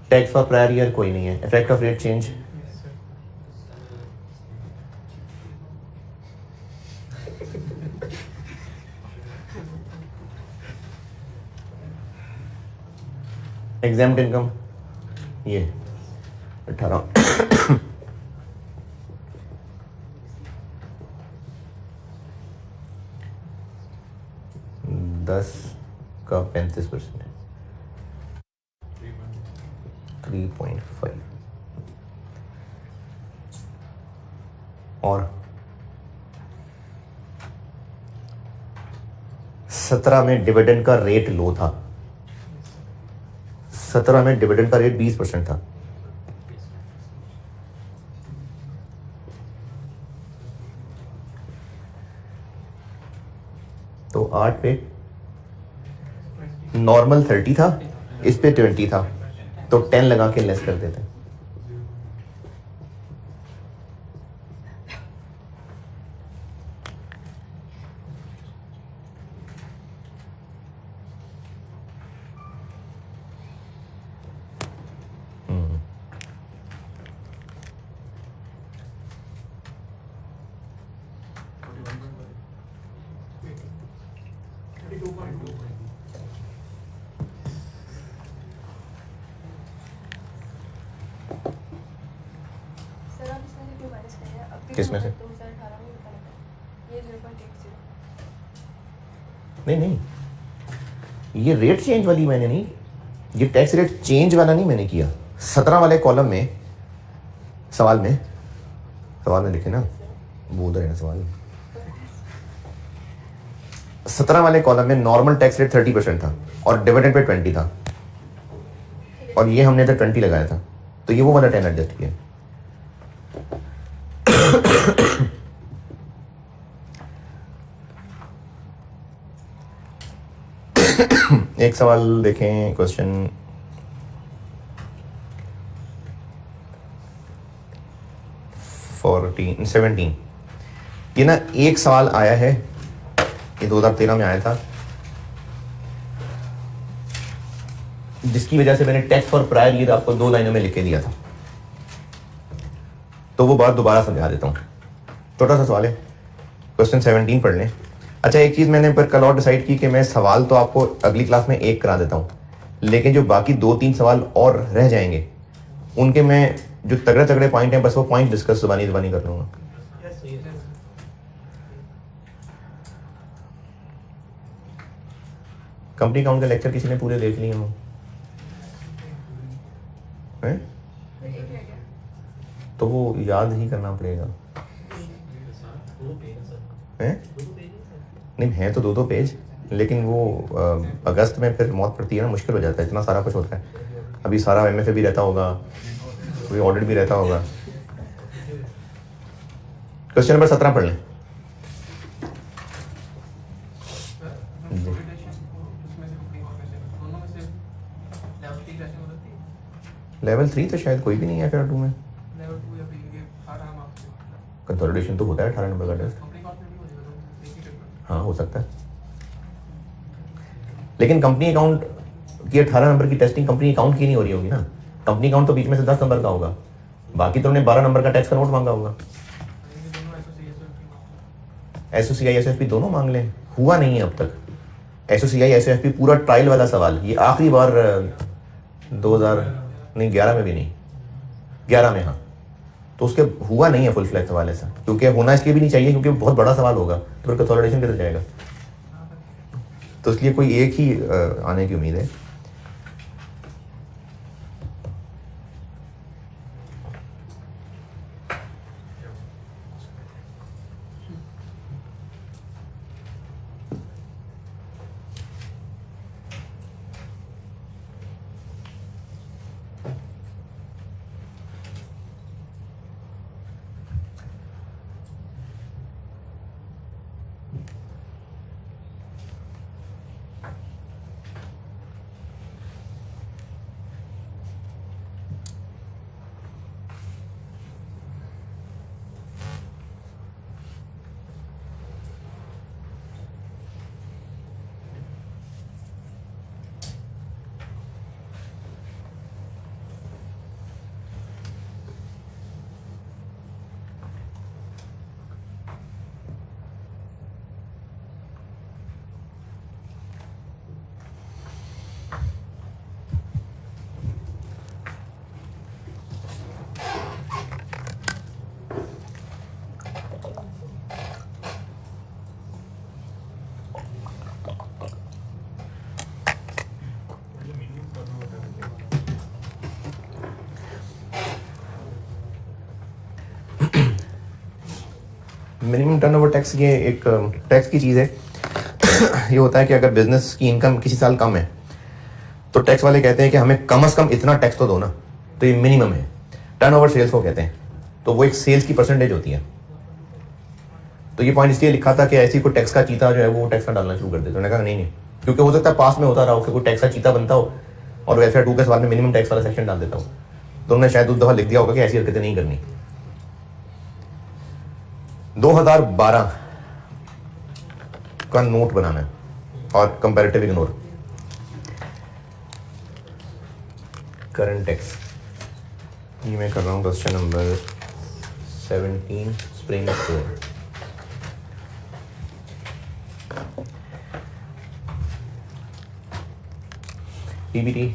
टैक्स फॉर प्रायर ईयर कोई नहीं है। Effect of rate change exempt income ये 18 10 का 35% है 3.5। और 17 में डिविडेंड का रेट लो था। 17 में डिविडेंड का रेट 20% था। तो 8 पे नॉर्मल 30 था, इस पे 20 था, तो 10 लगा के लेस कर देते हैं। किसमें से? नहीं, ये रेट चेंज वाली मैंने नहीं, ये टैक्स रेट चेंज वाला नहीं मैंने किया। 17 वाले कॉलम में सवाल में लिखे ना, वो उधर है ना सवाल। 17 वाले कॉलम में नॉर्मल टैक्स रेट 30% था और डिविडेंड पे 20 था, और ये हमने इधर 20 लगाया था, तो ये वो वाला 10 एडजस्ट किया। एक सवाल देखें, क्वेश्चन 17। ये ना एक सवाल आया है, ये 2013 में आया था, जिसकी वजह से मैंने टैक्स फॉर प्रायर ईयर आपको 2 लाइनों में लिख के दिया था, तो वो बात दोबारा समझा देता हूँ। छोटा सा सवाल है, क्वेश्चन 17 पढ़ लें। अच्छा, एक चीज़ मैंने पर कल और डिसाइड की कि मैं सवाल तो आपको अगली क्लास में एक करा देता हूँ, लेकिन जो बाकी 2-3 सवाल और रह जाएंगे उनके मैं जो तगड़े पॉइंट हैं बस वो पॉइंट डिस्कस जुबानी कर लूँगा। कंपनी अकाउंट का लेक्चर किसी ने पूरे देख लिए हों? तो वो याद ही करना पड़ेगा। नहीं है तो 2 पेज, लेकिन वो अगस्त में फिर मौत पड़ती है ना, मुश्किल हो जाता है, इतना सारा कुछ होता है। अभी सारा MFA भी रहता होगा, कोई ऑडिट भी रहता होगा। क्वेश्चन नंबर 17 पढ़ लें। लेवल 3 तो शायद कोई भी नहीं है FR 2 में। कंसोलिडेशन तो होता है 18 नंबर का टेस्ट। हाँ हो सकता है, लेकिन कंपनी अकाउंट की 18 नंबर की टेस्टिंग कंपनी अकाउंट की नहीं हो रही होगी ना। कंपनी अकाउंट तो बीच में से 10 नंबर का होगा, बाकी तो हमने 12 नंबर का टैक्स का नोट मांगा होगा। SOCI SFP दोनों मांग लें, हुआ नहीं है अब तक। SOCI SFP पूरा ट्रायल वाला सवाल, ये आखिरी बार 2011 में भी नहीं, 11 में, हाँ तो उसके हुआ नहीं है फुल फ्लैग सवाल ऐसा, क्योंकि होना इसलिए भी नहीं चाहिए क्योंकि बहुत बड़ा सवाल होगा, तो फिर कंसोलिडेशन किधर जाएगा। तो इसलिए कोई एक ही आने की उम्मीद है। मिनिमम टर्नओवर टैक्स ये एक टैक्स की चीज़ है। ये होता है कि अगर बिजनेस की इनकम किसी साल कम है तो टैक्स वाले कहते हैं कि हमें कम से कम इतना टैक्स तो दो ना, तो ये मिनिमम है। टर्नओवर सेल्स को कहते हैं, तो वो एक सेल्स की परसेंटेज होती है। तो ये पॉइंट इसलिए लिखा था कि ऐसी कोई टैक्स का चीता जो है वो टैक्स का डालना शुरू कर दे। तो उन्होंने कहा नहीं, क्योंकि हो सकता है पास में होता रहा हो कि कोई टैक्स का चीता बनता हो और वेलफेयर 2 के सवाल में मिनिमम टैक्स वाला सेक्शन डाल देता हो। तो उन्होंने शायद उस दफ़ा लिख दिया होगा कि ऐसी हरकतें नहीं करनी। 2012 का नोट बनाना है और कंपैरेटिव इग्नोर करंट टैक्स। ये मैं कर रहा हूँ क्वेश्चन नंबर 17 स्प्रिंग 4। पीबीटी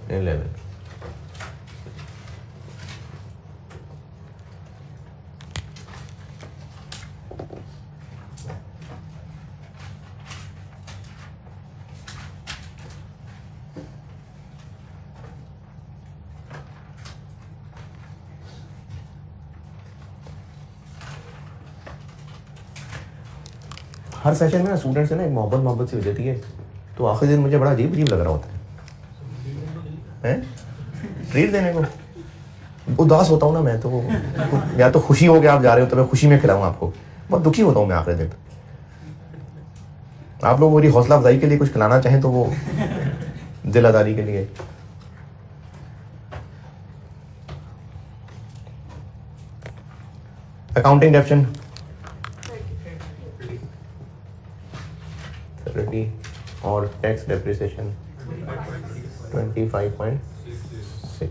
11। हर सेशन में ना स्टूडेंट से ना एक मोहब्बत सी हो जाती है, तो आखिरी दिन मुझे बड़ा अजीब अजीब लग रहा होता है ट्रीट देने को। उदास होता हूँ ना मैं, तो या तो खुशी हो कि आप जा रहे हो तो मैं खुशी में खिलाऊँ आपको, बहुत दुखी होता हूँ मैं आखिरी दिन। आप लोग मेरी हौसला अफजाई के लिए कुछ खिलाना चाहें तो वो दिल आजारी के लिए। अकाउंटिंग डेप्शन 30 और टैक्स डेप्रिसिएशन 25.6।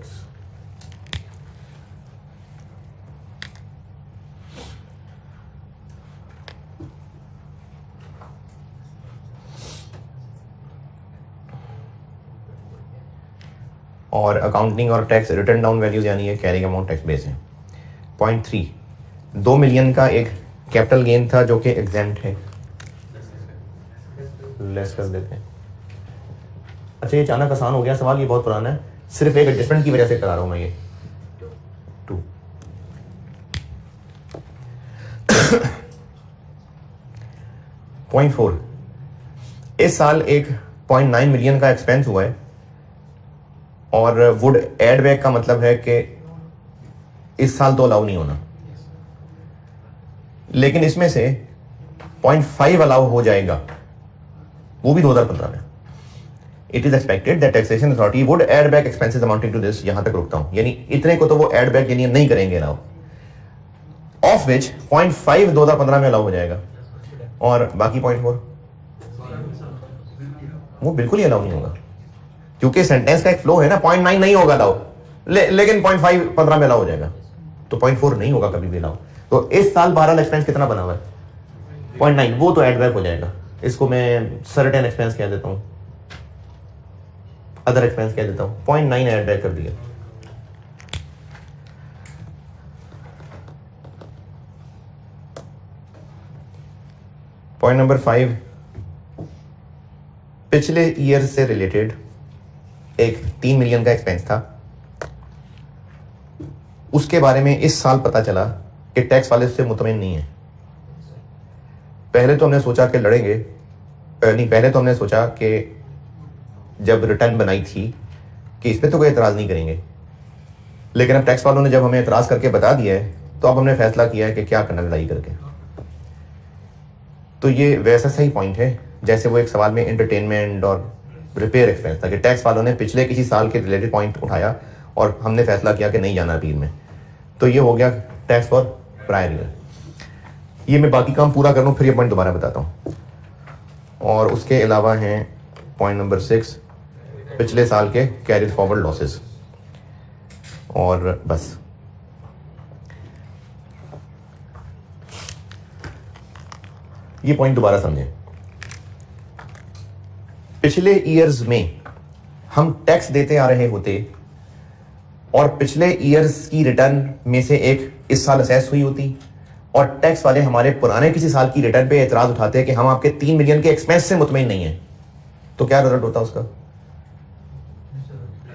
और अकाउंटिंग और टैक्स रिटर्न डाउन वैल्यूज यानी ये कैरिंग अमाउंट टैक्स बेस है। पॉइंट 3 2 मिलियन का एक कैपिटल गेन था जो कि एग्जेम्प्ट है, लेस कर देते हैं। अच्छा, ये अचानक आसान हो गया सवाल, ये बहुत पुराना है, सिर्फ एक एडजस्टमेंट की वजह से करा रहा हूं मैं ये 2। पॉइंट 4 इस साल एक 0.9 मिलियन का एक्सपेंस हुआ है और वुड एड बैक का मतलब है कि इस साल तो अलाउ नहीं होना, लेकिन इसमें से 0.5 अलाउ हो जाएगा, वो भी 2015 में। It is expected that taxation authority would add back expenses amounting to this. यहां तक रुकता हूं, यानी इतने को तो वो एड बैक यानी नहीं करेंगे अलाउ, ऑफ विच 0.5 2015 में अलाउ हो जाएगा और बाकी 0.4 वो बिल्कुल ही अलाउ नहीं होगा, क्योंकि सेंटेंस का एक फ्लो है ना। 0.9 नहीं होगा अलाउ, लेकिन 0.5 15 में अलाउ हो जाएगा, तो 0.4 नहीं होगा कभी भी अलाउ। तो इस साल 12 एक्सपेंस कितना बना हुआ है 0.9, वो तो एड बैक हो जाएगा। इसको मैं सर्टेन एक्सपेंस कह देता हूं, अदर एक्सपेंस कह देता हूं, 0.9 एड बैक कर दिया। पॉइंट नंबर 5, पिछले ईयर से रिलेटेड एक 3 मिलियन का एक्सपेंस था, उसके बारे में इस साल पता चला कि टैक्स वाले उससे मुतमिन नहीं है। पहले तो हमने सोचा कि लड़ेंगे, नहीं पहले तो हमने सोचा कि जब रिटर्न बनाई थी कि इस पर तो कोई एतराज़ नहीं करेंगे, लेकिन अब टैक्स वालों ने जब हमें एतराज़ करके बता दिया है तो अब हमने फैसला किया है कि क्या करना लड़ाई करके। तो ये वैसा सही पॉइंट है जैसे वो एक सवाल में एंटरटेनमेंट और रिपेयर एक्सपेंस था कि टैक्स वालों ने पिछले किसी साल के रिलेटेड पॉइंट उठाया और हमने फैसला किया कि नहीं जाना अपील में। तो ये हो गया टैक्स फॉर प्रायर ईयर। ये मैं बाकी काम पूरा कर लूँ फिर ये पॉइंट दोबारा बताता हूँ। और उसके अलावा हैं पॉइंट नंबर 6, पिछले साल के कैरिड फॉरवर्ड लॉसेस। और बस ये पॉइंट दोबारा समझें। पिछले ईयर्स में हम टैक्स देते आ रहे होते और पिछले ईयर्स की रिटर्न में से एक इस साल असेस हुई होती और टैक्स वाले हमारे पुराने किसी साल की रिटर्न पे एतराज उठाते कि हम आपके 3 मिलियन के एक्सपेंस से मुतमईन नहीं है, तो क्या रिजल्ट होता उसका?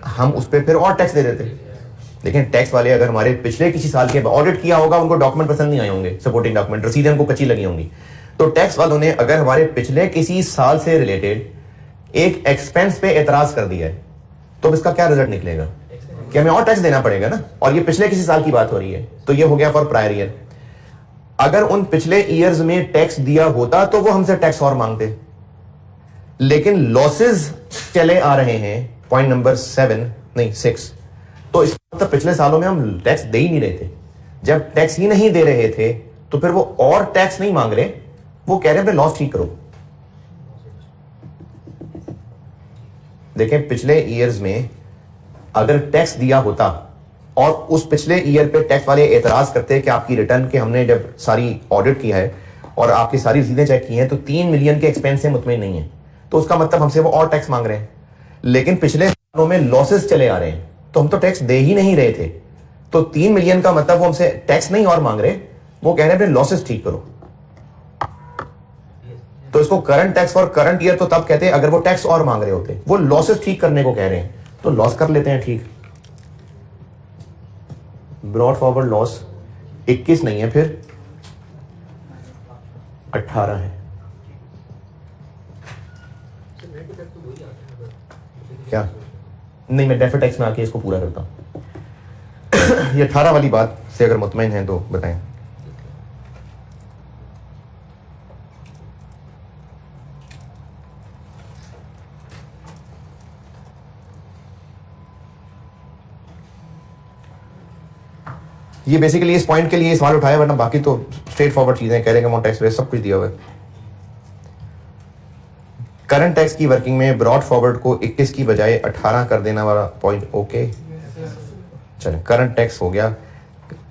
हम उस पर फिर और टैक्स दे देते। लेकिन टैक्स वाले अगर हमारे पिछले किसी साल के ऑडिट किया होगा, उनको डॉक्यूमेंट पसंद नहीं आए होंगे, सपोर्टिंग डॉक्यूमेंट, रसीदें उनको कच्ची लगी होंगी, तो टैक्स वालों ने अगर हमारे पिछले किसी साल से रिलेटेड एक एक्सपेंस पे एतराज कर दिया है तो इसका क्या रिजल्ट निकलेगा कि हमें और टैक्स देना पड़ेगा ना, और ये पिछले किसी साल की बात हो रही है। तो ये हो गया फॉर प्रायर ईयर। अगर उन पिछले ईयर्स में टैक्स दिया होता तो वो हमसे टैक्स और मांगते, लेकिन लॉसेस चले आ रहे हैं, पॉइंट नंबर 6, तो इस मतलब पिछले सालों में हम टैक्स दे ही नहीं रहे थे। जब टैक्स ही नहीं दे रहे थे तो फिर वो और टैक्स नहीं मांग रहे, वो कह रहे हैं लॉस ठीक करो। देखें, पिछले ईयर्स में अगर टैक्स दिया होता और उस पिछले ईयर पे टैक्स वाले एतराज करते कि आपकी रिटर्न के हमने जब सारी ऑडिट किया है और आपकी सारी रसीदें चेक की हैं तो 3 मिलियन के एक्सपेंस से मुतमईन नहीं है, तो उसका मतलब हमसे वो और टैक्स मांग रहे हैं। लेकिन पिछले सालों में लॉसेस चले आ रहे हैं तो हम तो टैक्स दे ही नहीं रहे थे, तो 3 मिलियन का मतलब वो हमसे टैक्स नहीं और मांग रहे, वो कह रहे हैं लॉसेस ठीक करो। तो इसको current tax for current year तो तब कहते हैं अगर वो टैक्स और मांग रहे होते, वो लॉसेस ठीक करने को कह रहे हैं तो लॉस कर लेते हैं ठीक। ब्रॉड फॉरवर्ड लॉस 21 नहीं है, फिर 18 है। क्या नहीं, मैं डेफिट टैक्स में आके इसको पूरा करता हूं। ये 18 वाली बात से अगर मुतमईन हैं तो बताएं। ये बेसिकली इस पॉइंट के लिए सवाल उठाया, वरना बाकी तो स्ट्रेट फॉरवर्ड चीजें, कह रहे हैं टैक्स रेट सब कुछ दिया हुआ है। करंट टैक्स की वर्किंग में ब्रॉड फॉरवर्ड को 21 की बजाय 18 कर देना वाला पॉइंट ओके। चलो, करंट टैक्स हो गया।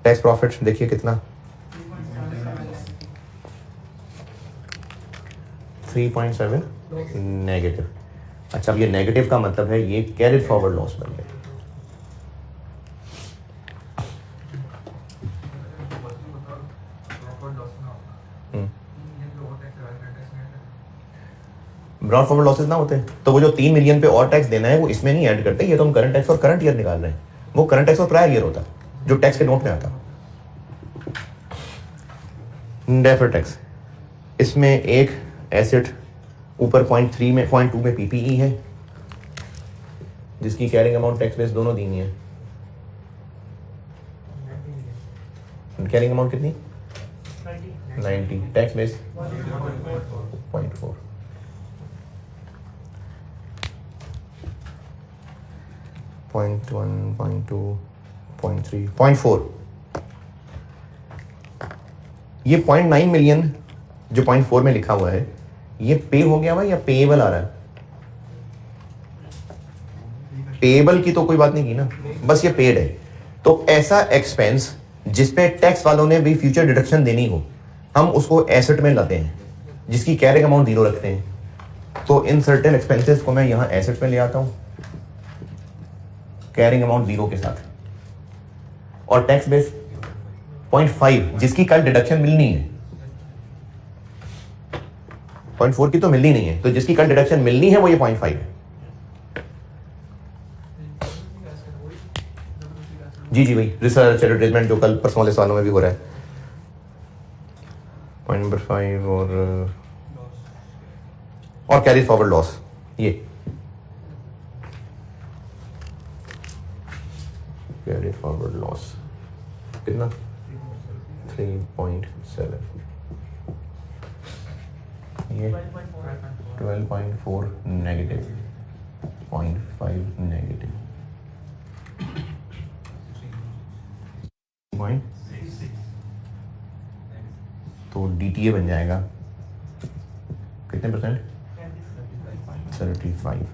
टैक्स प्रॉफिट देखिए कितना, 3.7 नेगेटिव। अच्छा, अब ये नेगेटिव का मतलब है ये कैरिड फॉरवर्ड लॉस बन गया। ब्रॉड फॉरवर्ड लॉसेस ना होते तो वो जो 3 मिलियन पे और टैक्स देना है वो इसमें नहीं ऐड करते। ये तो हम करंट टैक्स और करंट ईयर निकाल रहे हैं, वो करंट टैक्स और प्रायर ईयर होता जो टैक्स के नोट में आता। डेफर्ड टैक्स, इसमें एक एसेट ऊपर पॉइंट 2 में पीपीई है जिसकी कैरिंग अमाउंट टैक्स बेस दोनों दी है। कैरिंग अमाउंट कितनी? 90, टैक्स बेस 0.4। .1, .2, .3, .4। ये 0.9 मिलियन जो 0.4 में लिखा हुआ है, ये पे हो गया हुआ या पेएबल आ रहा है? पेएबल की तो कोई बात नहीं की ना, बस ये पेड है। तो ऐसा एक्सपेंस जिसपे टैक्स वालों ने भी फ्यूचर डिडक्शन देनी हो, हम उसको एसेट में लाते हैं जिसकी कैरिंग अमाउंट 0 रखते हैं। तो इन सर्टेन एक्सपेंसेस को मैं यहां एसेट में ले आता हूं कैरिंग अमाउंट 0 के साथ, और टैक्स बेस 0.5 जिसकी कल डिडक्शन मिलनी है। 0.4 की तो मिलनी नहीं है, तो जिसकी कल डिडक्शन मिलनी है वो ये 0.5 है। जी जी भाई, रिसर्च एडवर्टाइजमेंट जो कल परसों वाले सवालों में भी हो रहा है। पॉइंट नंबर 5 और कैरी फॉरवर्ड लॉस, ये कैरी फॉरवर्ड लॉस कितना 3.7, ये 12.4 नेगेटिव, 0.5 नेगेटिव, 0.6 तो DTA बन जाएगा कितने परसेंट? 35।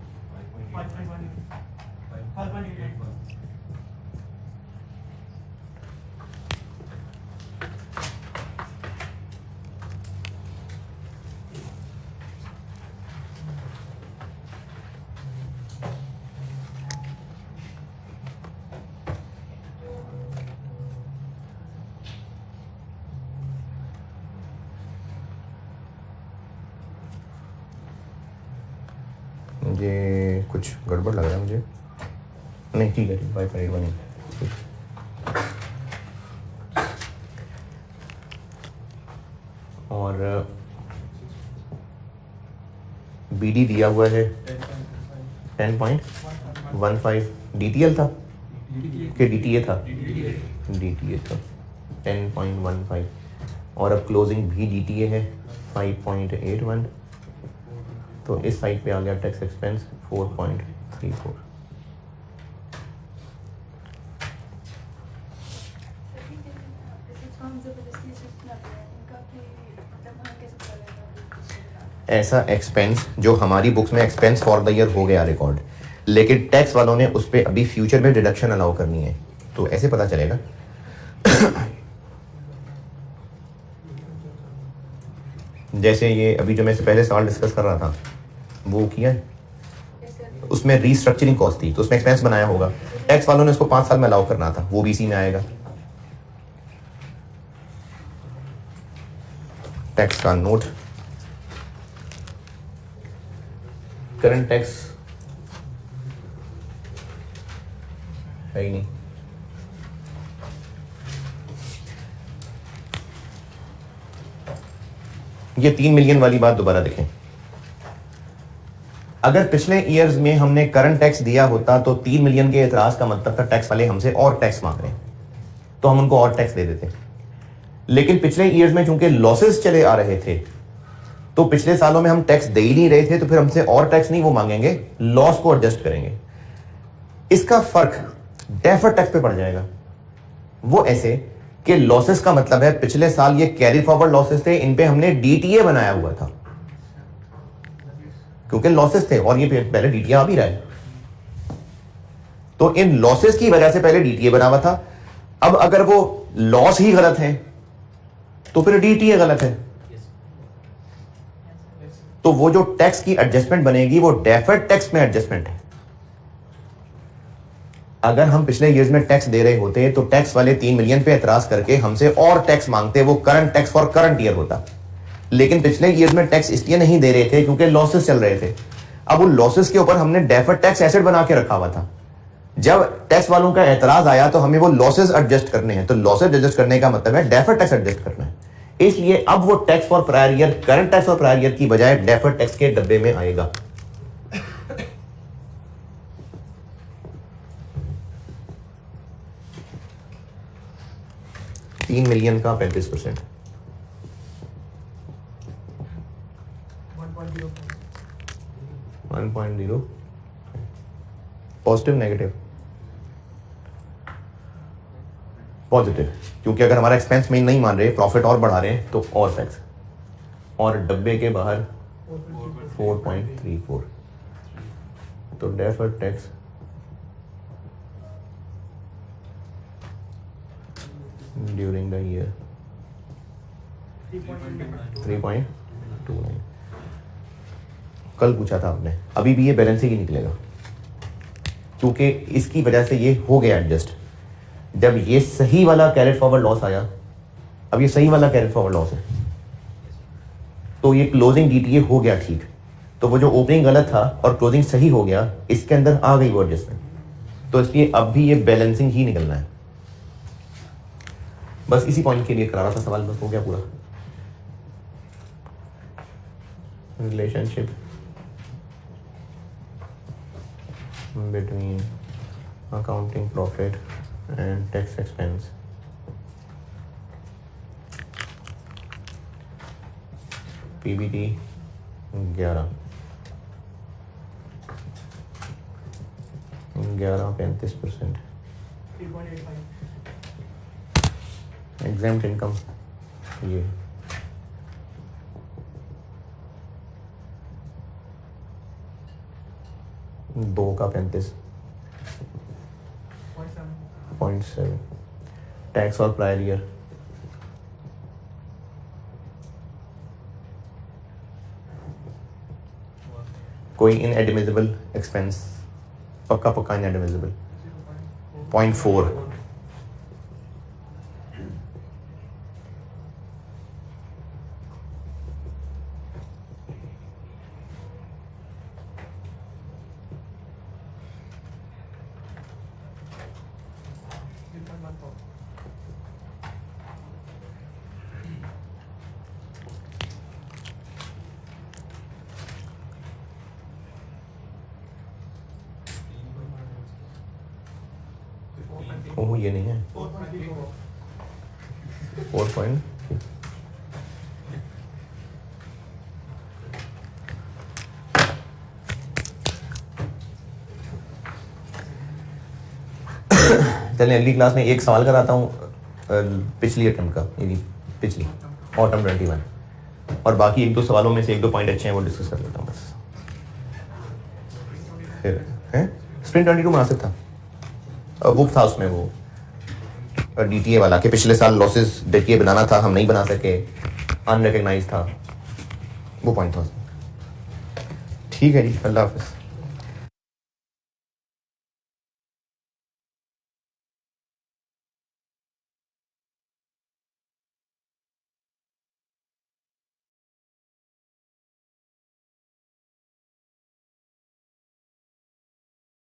ये कुछ गड़बड़ लग रहा है मुझे। नहीं ठीक है, ठीक 5.81 ठीक। और BD दिया हुआ है 10.15, DTL था कि DTA था? DTA था 10.15 और अब क्लोजिंग भी DTA है 5.81, तो इस साइड पे आ गया टैक्स एक्सपेंस 4.34। ऐसा एक्सपेंस जो हमारी बुक्स में एक्सपेंस फॉर द ईयर हो गया रिकॉर्ड, लेकिन टैक्स वालों ने उस पर अभी फ्यूचर में डिडक्शन अलाउ करनी है, तो ऐसे पता चलेगा। जैसे ये अभी जो मैं इससे पहले सवाल डिस्कस कर रहा था वो किया है, उसमें रीस्ट्रक्चरिंग कॉस्ट थी तो उसमें एक्सपेंस बनाया होगा, टैक्स वालों ने उसको 5 साल में अलाउ करना था, वो भी इसी में आएगा। टैक्स का नोट, करंट टैक्स है ही नहीं, ये 3 मिलियन वाली बात दोबारा देखें। अगर पिछले ईयर्स में हमने करंट टैक्स दिया होता तो 3 मिलियन के एतराज का मतलब था टैक्स वाले हमसे और टैक्स मांग रहे हैं, तो हम उनको और टैक्स दे देते। लेकिन पिछले ईयर्स में चूंकि लॉसेस चले आ रहे थे तो पिछले सालों में हम टैक्स दे ही नहीं रहे थे, तो फिर हमसे और टैक्स नहीं वो मांगेंगे, लॉस को एडजस्ट करेंगे। इसका फर्क डेफर्ड टैक्स पे पड़ जाएगा। वो ऐसे कि लॉसेस का मतलब है पिछले साल ये कैरी फॉरवर्ड लॉसेस थे, इन पे हमने DTA बनाया हुआ था क्योंकि लॉसेस थे, और ये पहले DTA आ भी रहा है, तो इन लॉसेस की वजह से पहले DTA बना हुआ था। अब अगर वो लॉस ही गलत है तो फिर DTA गलत है, तो वो जो टैक्स की एडजस्टमेंट बनेगी वो डेफर्ड टैक्स में एडजस्टमेंट है। अगर हम पिछले ईयर्स में टैक्स दे रहे होते तो टैक्स वाले 3 मिलियन पे एतराज करके हमसे और टैक्स मांगते, वो current tax for current year होता। लेकिन पिछले ईयर्स में टैक्स इसलिए नहीं दे रहे थे क्योंकि लॉसेस चल रहे थे। अब उन लॉसेस के ऊपर हमने डेफर्ड टैक्स एसेट बना के रखा हुआ था। जब टैक्स वालों का एतराज आया तो हमें वो लॉसेस एडजस्ट करने हैं, तो लॉसेस एडजस्ट करने का मतलब है डेफर्ड टैक्स एडजस्ट करना है। इसलिए अब वो tax for prior year current tax for prior year की बजाय डेफर्ड टैक्स के डब्बे में आएगा। $3 मिलियन का 35%, 1.0 पॉजिटिव नेगेटिव पॉजिटिव, क्योंकि अगर हमारा एक्सपेंस में नहीं मान रहे, प्रॉफिट और बढ़ा रहे हैं तो और टैक्स, और डब्बे के बाहर 4.34, तो deferred tax during the year 3.29। कल पूछा था आपने, अभी भी ये बैलेंसिंग ही निकलेगा क्योंकि इसकी वजह से ये हो गया एडजस्ट। जब ये सही वाला कैरेट फॉरवर्ड लॉस आया, अब ये सही वाला कैरेट फॉरवर्ड लॉस है, तो ये क्लोजिंग डीटीए हो गया ठीक, तो वो जो ओपनिंग गलत था और क्लोजिंग सही हो गया, इसके अंदर आ गई वो एडजस्टमेंट, तो इसलिए अब भी ये बैलेंसिंग ही निकलना है। बस इसी पॉइंट के लिए करा रहा था सवाल, बस हो गया पूरा। Relationship between accounting profit and tax expense. PBT 35%। Exempt income ये 2 का 35.7। टैक्स और प्रायर ईयर कोई इनएडमिसिबल एक्सपेंस, पक्का पक्का इनएडमिसिबल 0.4। ओह ये नहीं है 4 चलिए अगली क्लास में एक सवाल कराता हूँ पिछली अटेम्प्ट का, यानी पिछली ऑटम 21, और बाकी 1-2 सवालों में से 1-2 पॉइंट अच्छे हैं वो डिस्कस कर लेता हूँ बस। फिर है स्प्रिंट 22 मुनासिब था, वो था उसमें वो डीटीए वाला कि पिछले साल लॉसेस डीटीए बनाना था, हम नहीं बना सके, अनरिकग्नाइज था, वो पॉइंट था उसमें। ठीक है जी, अल्लाह हाफिज़।